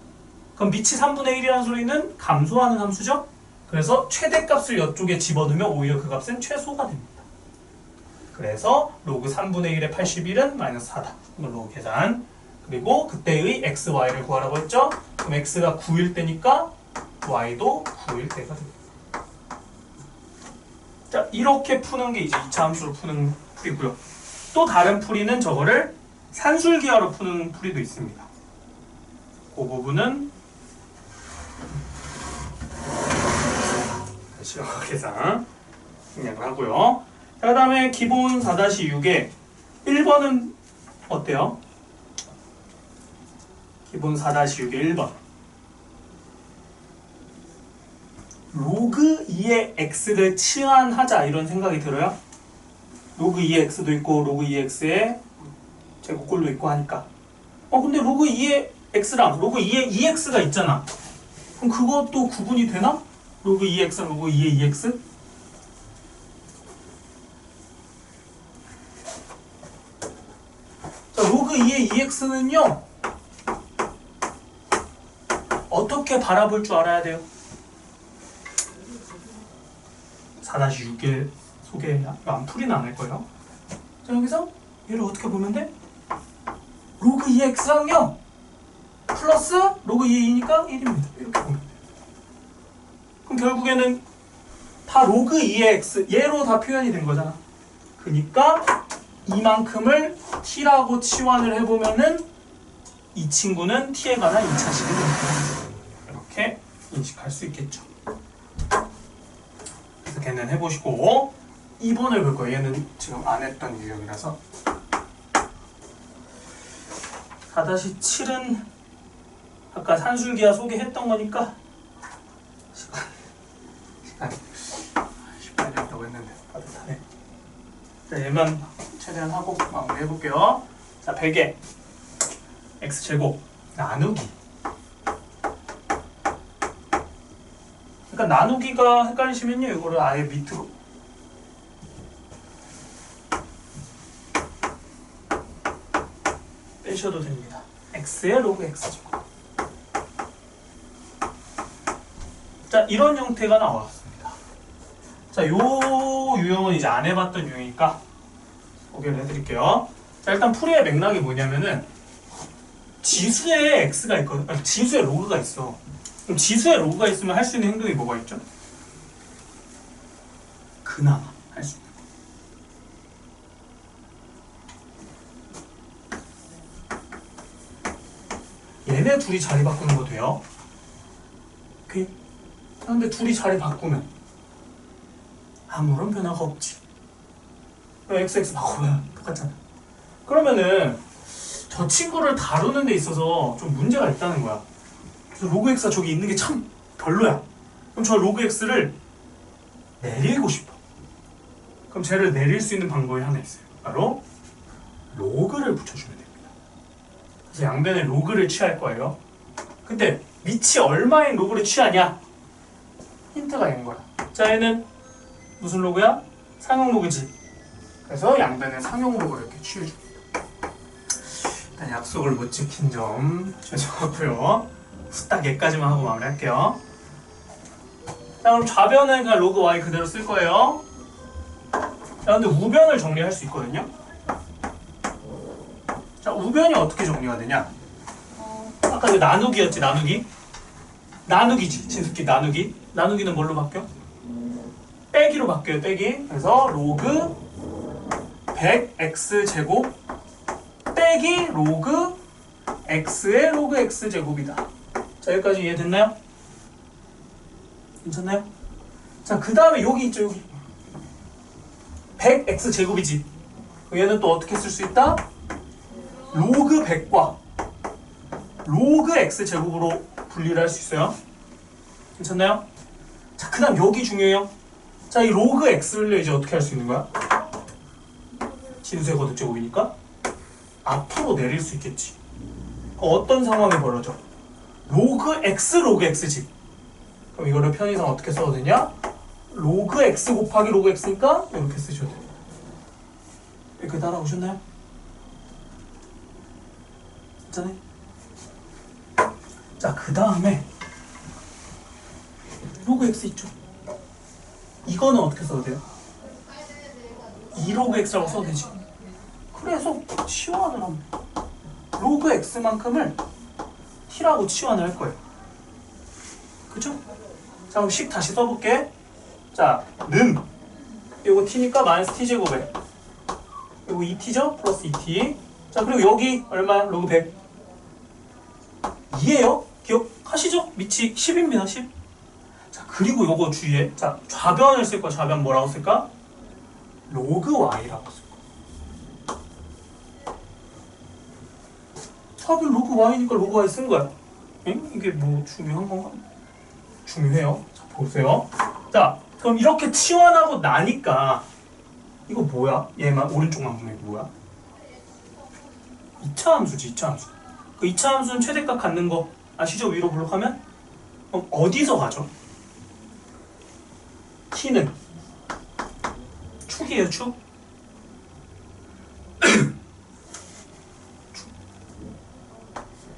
그럼 밑이 3분의 1이라는 소리는 감소하는 함수죠? 그래서 최대값을 이쪽에 집어넣으면 오히려 그 값은 최소가 됩니다. 그래서 로그 3분의 1의 81은 마이너스 4다. 이걸로 계산. 그리고 그때의 x, y를 구하라고 했죠? 그럼 x가 9일 때니까 y도 9일 때가 됩니다. 자, 이렇게 푸는 게 이제 2차 함수로 푸는 풀이고요. 또 다른 풀이는 저거를 산술기하로 푸는 풀이도 있습니다. 그 부분은 시각 계산 생략을 하고요. 자, 그 다음에 기본 4-6에 1번은 어때요? 기본 4-6의 1번. 로그 2의 x를 치환하자 이런 생각이 들어요? 로그 2의 x도 있고 로그 2의 x의 제곱꼴도 있고 하니까 근데 로그 2의 x랑 로그 2의 2x가 있잖아. 그럼 그것도 구분이 되나? 로그 2x랑 로그 2의 2x? 자, 로그 2의 2x는요 어떻게 바라볼 줄 알아야 돼요? 4-6의 속에 안 풀이는 안 할 거예요. 자, 여기서 얘를 어떻게 보면 돼? 로그 2x랑 0 플러스 로그 2의 2니까 1입니다. 이렇게 보면 돼요. 그럼 결국에는 다 로그 2의 x 얘로 다 표현이 된 거잖아. 그러니까 이만큼을 t라고 치환을 해보면은 이 친구는 t에 관한 2차식이 됩니다. 이렇게 인식할 수 있겠죠. 그래서 걔는 해보시고 2번을 볼 거예요. 얘는 지금 안 했던 유형이라서 4-7은 아까 산술기하 소개했던 거니까 시간이 됐다고 했는데 빠듯하네. 자, 얘만 최대한 하고 마무리 해볼게요. 자, 100에 x제곱 나누기. 그러니까 나누기가 헷갈리시면요 이거를 아예 밑으로 빼셔도 됩니다. x의 로그 x제곱. 자, 이런 형태가 나왔습니다. 자, 요 유형은 이제 안 해봤던 유형이니까 소개를 해드릴게요. 자, 일단 풀이의 맥락이 뭐냐면은 지수에 x가 있거든. 아니, 지수에 로그가 있어. 그럼 지수에 로그가 있으면 할 수 있는 행동이 뭐가 있죠? 그나마 할 수 있는 거. 얘네 둘이 자리 바꾸는 거 돼요? 오케이? 근데 둘이 자리 바꾸면 아무런 변화가 없지. XX 바꾸면 똑같잖아. 그러면은 저 친구를 다루는 데 있어서 좀 문제가 있다는 거야. 그래서 로그 x가 저기 있는 게 참 별로야. 그럼 저 로그 x를 내리고 싶어. 그럼 쟤를 내릴 수 있는 방법이 하나 있어요. 바로 로그를 붙여주면 됩니다. 그래서 양변에 로그를 취할 거예요. 근데 밑이 얼마인 로그를 취하냐? 힌트가 있는 거야. 자, 얘는 무슨 로그야? 상용 로그지. 그래서 양변에 상용 로그를 이렇게 취해줍니다. 일단 약속을 못 지킨 점 죄송하고요. 후딱 얘까지만 하고 마무리할게요. 자, 그럼 좌변은 그냥 로그 y 그대로 쓸 거예요. 자, 근데 우변을 정리할 수 있거든요. 자, 우변이 어떻게 정리가 되냐? 아까 그 나누기였지, 나누기. 나누기지, 진숙기 나누기. 나누기는 뭘로 바뀌어? 빼기로 바뀌어요, 빼기. 그래서 로그 100x제곱 빼기 로그 x의 로그 x제곱이다. 자, 여기까지 이해됐나요? 괜찮나요? 자, 그 다음에 여기 있죠, 여기. 100x 제곱이지. 얘는 또 어떻게 쓸 수 있다? 로그 100과 로그 x 제곱으로 분리를 할 수 있어요. 괜찮나요? 자, 그 다음 여기 중요해요. 자, 이 로그 x를 이제 어떻게 할 수 있는 거야? 진수의 거듭 제곱이니까 앞으로 내릴 수 있겠지. 어떤 상황이 벌어져? 로그 x지. 그럼 이거를 편의상 어떻게 써도 되냐? 로그 x 곱하기 로그 x니까 이렇게 쓰셔도 돼요. 이렇게 따라오셨나요? 괜찮아요? 자, 그 다음에 로그 x 있죠? 이거는 어떻게 써도 돼요? 2로그 x라고 써도 되지. 그래서 치환을 하면 로그 x만큼을 t라고 치환을 할 거예요. 그죠? 자, 그럼 식 다시 써볼게. 자, 는 이거 t니까 마이너스 t제곱에 이거 2t죠? 플러스 2t. 자, 그리고 여기 얼마야? 로그 100 2예요? 기억하시죠? 밑이 10입니다. 10. 자, 그리고 요거 주의해. 자, 좌변을 쓸 거야. 좌변 뭐라고 쓸까? 로그 y라고 쓸 거야. 좌변 로그 y니까 로그 y 쓴 거야. 응? 이게 뭐 중요한 건가? 중요해요. 자, 보세요. 자, 그럼 이렇게 치환하고 나니까 이거 뭐야? 얘만 오른쪽만 보면 이거 뭐야? 2차 함수지, 2차 함수. 그 2차 함수는 최대값 갖는 거 아시죠? 위로 블록하면? 그럼 어디서 가죠? t는 축이에요, 축.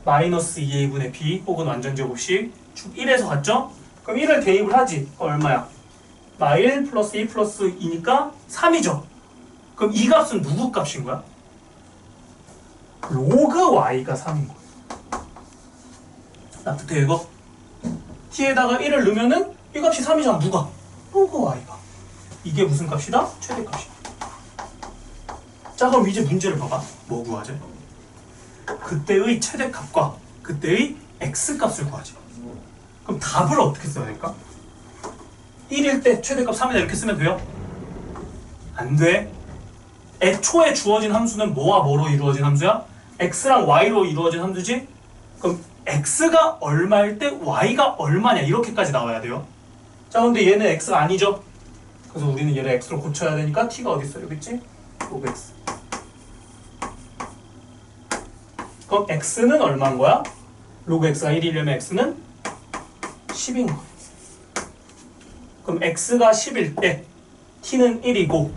마이너스 2a분의 b 혹은 완전제곱식 축 1에서 갔죠? 그럼 1을 대입을 하지. 얼마야? 마일 플러스 2 플러스 2니까 3이죠. 그럼 이 값은 누구 값인 거야? 로그 y가 3인 거야. 나부터 이거 t에다가 1을 넣으면은 이 값이 3이잖아. 누가? 로그 y가. 이게 무슨 값이다? 최대값이야. 자, 그럼 이제 문제를 봐봐. 뭐 구하지? 그때의 최대값과 그때의 x값을 구하지. 그럼 답을 어떻게 써야 될까? 1일 때 최대값 3이다 이렇게 쓰면 돼요? 안 돼. 애초에 주어진 함수는 뭐와 뭐로 이루어진 함수야? x랑 y로 이루어진 함수지? 그럼 x가 얼마일 때 y가 얼마냐 이렇게까지 나와야 돼요. 자, 근데 얘는 x가 아니죠? 그래서 우리는 얘를 x로 고쳐야 되니까 t가 어디 있어? 여기 있지? 로그 x. 그럼 x는 얼마인 거야? 로그 x가 1이려면 x는 10인 거예요. 그럼 x가 10일 때 t는 1이고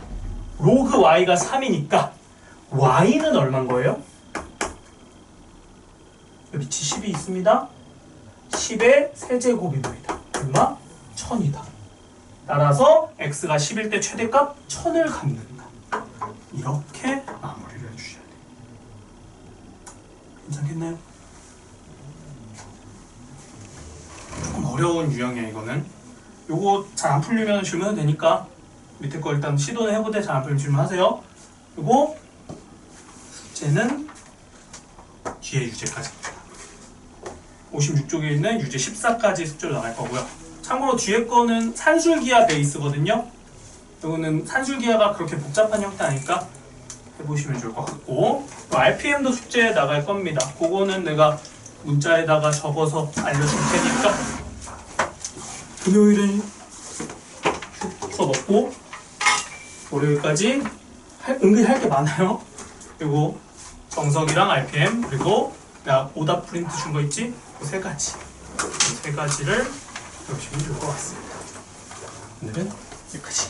로그 y가 3이니까 y는 얼마인 거예요? 밑이 10이 있습니다. 10의 세제곱입니다. 얼마? 1000이다. 따라서 x가 10일 때 최대값 1000을 갖는다. 이렇게 마무리를 해주셔야 돼요. 괜찮겠나요? 조금 어려운 유형이야 이거는. 요거 잘 안 풀리면 질문해도 되니까 밑에 거 일단 시도는 해보되 잘 안 풀리면 질문하세요. 그리고 숙제는 뒤에 유제까지 56쪽에 있는 유제 14까지 숙제로 나갈 거고요. 참고로 뒤에 거는 산술기하 베이스거든요. 이거는 산술기하가 그렇게 복잡한 형태 아니까 해보시면 좋을 것 같고, RPM도 숙제에 나갈 겁니다. 그거는 내가 문자에다가 적어서 알려줄 테니까 금요일은 써먹고 월요일까지 은근히 할 게 많아요. 그리고 정석이랑 RPM 그리고 내가 오답 프린트 준 거 있지? 그 세 가지. 그 세 가지를 배우시면 좋을 것 같습니다. 오늘은 여기까지.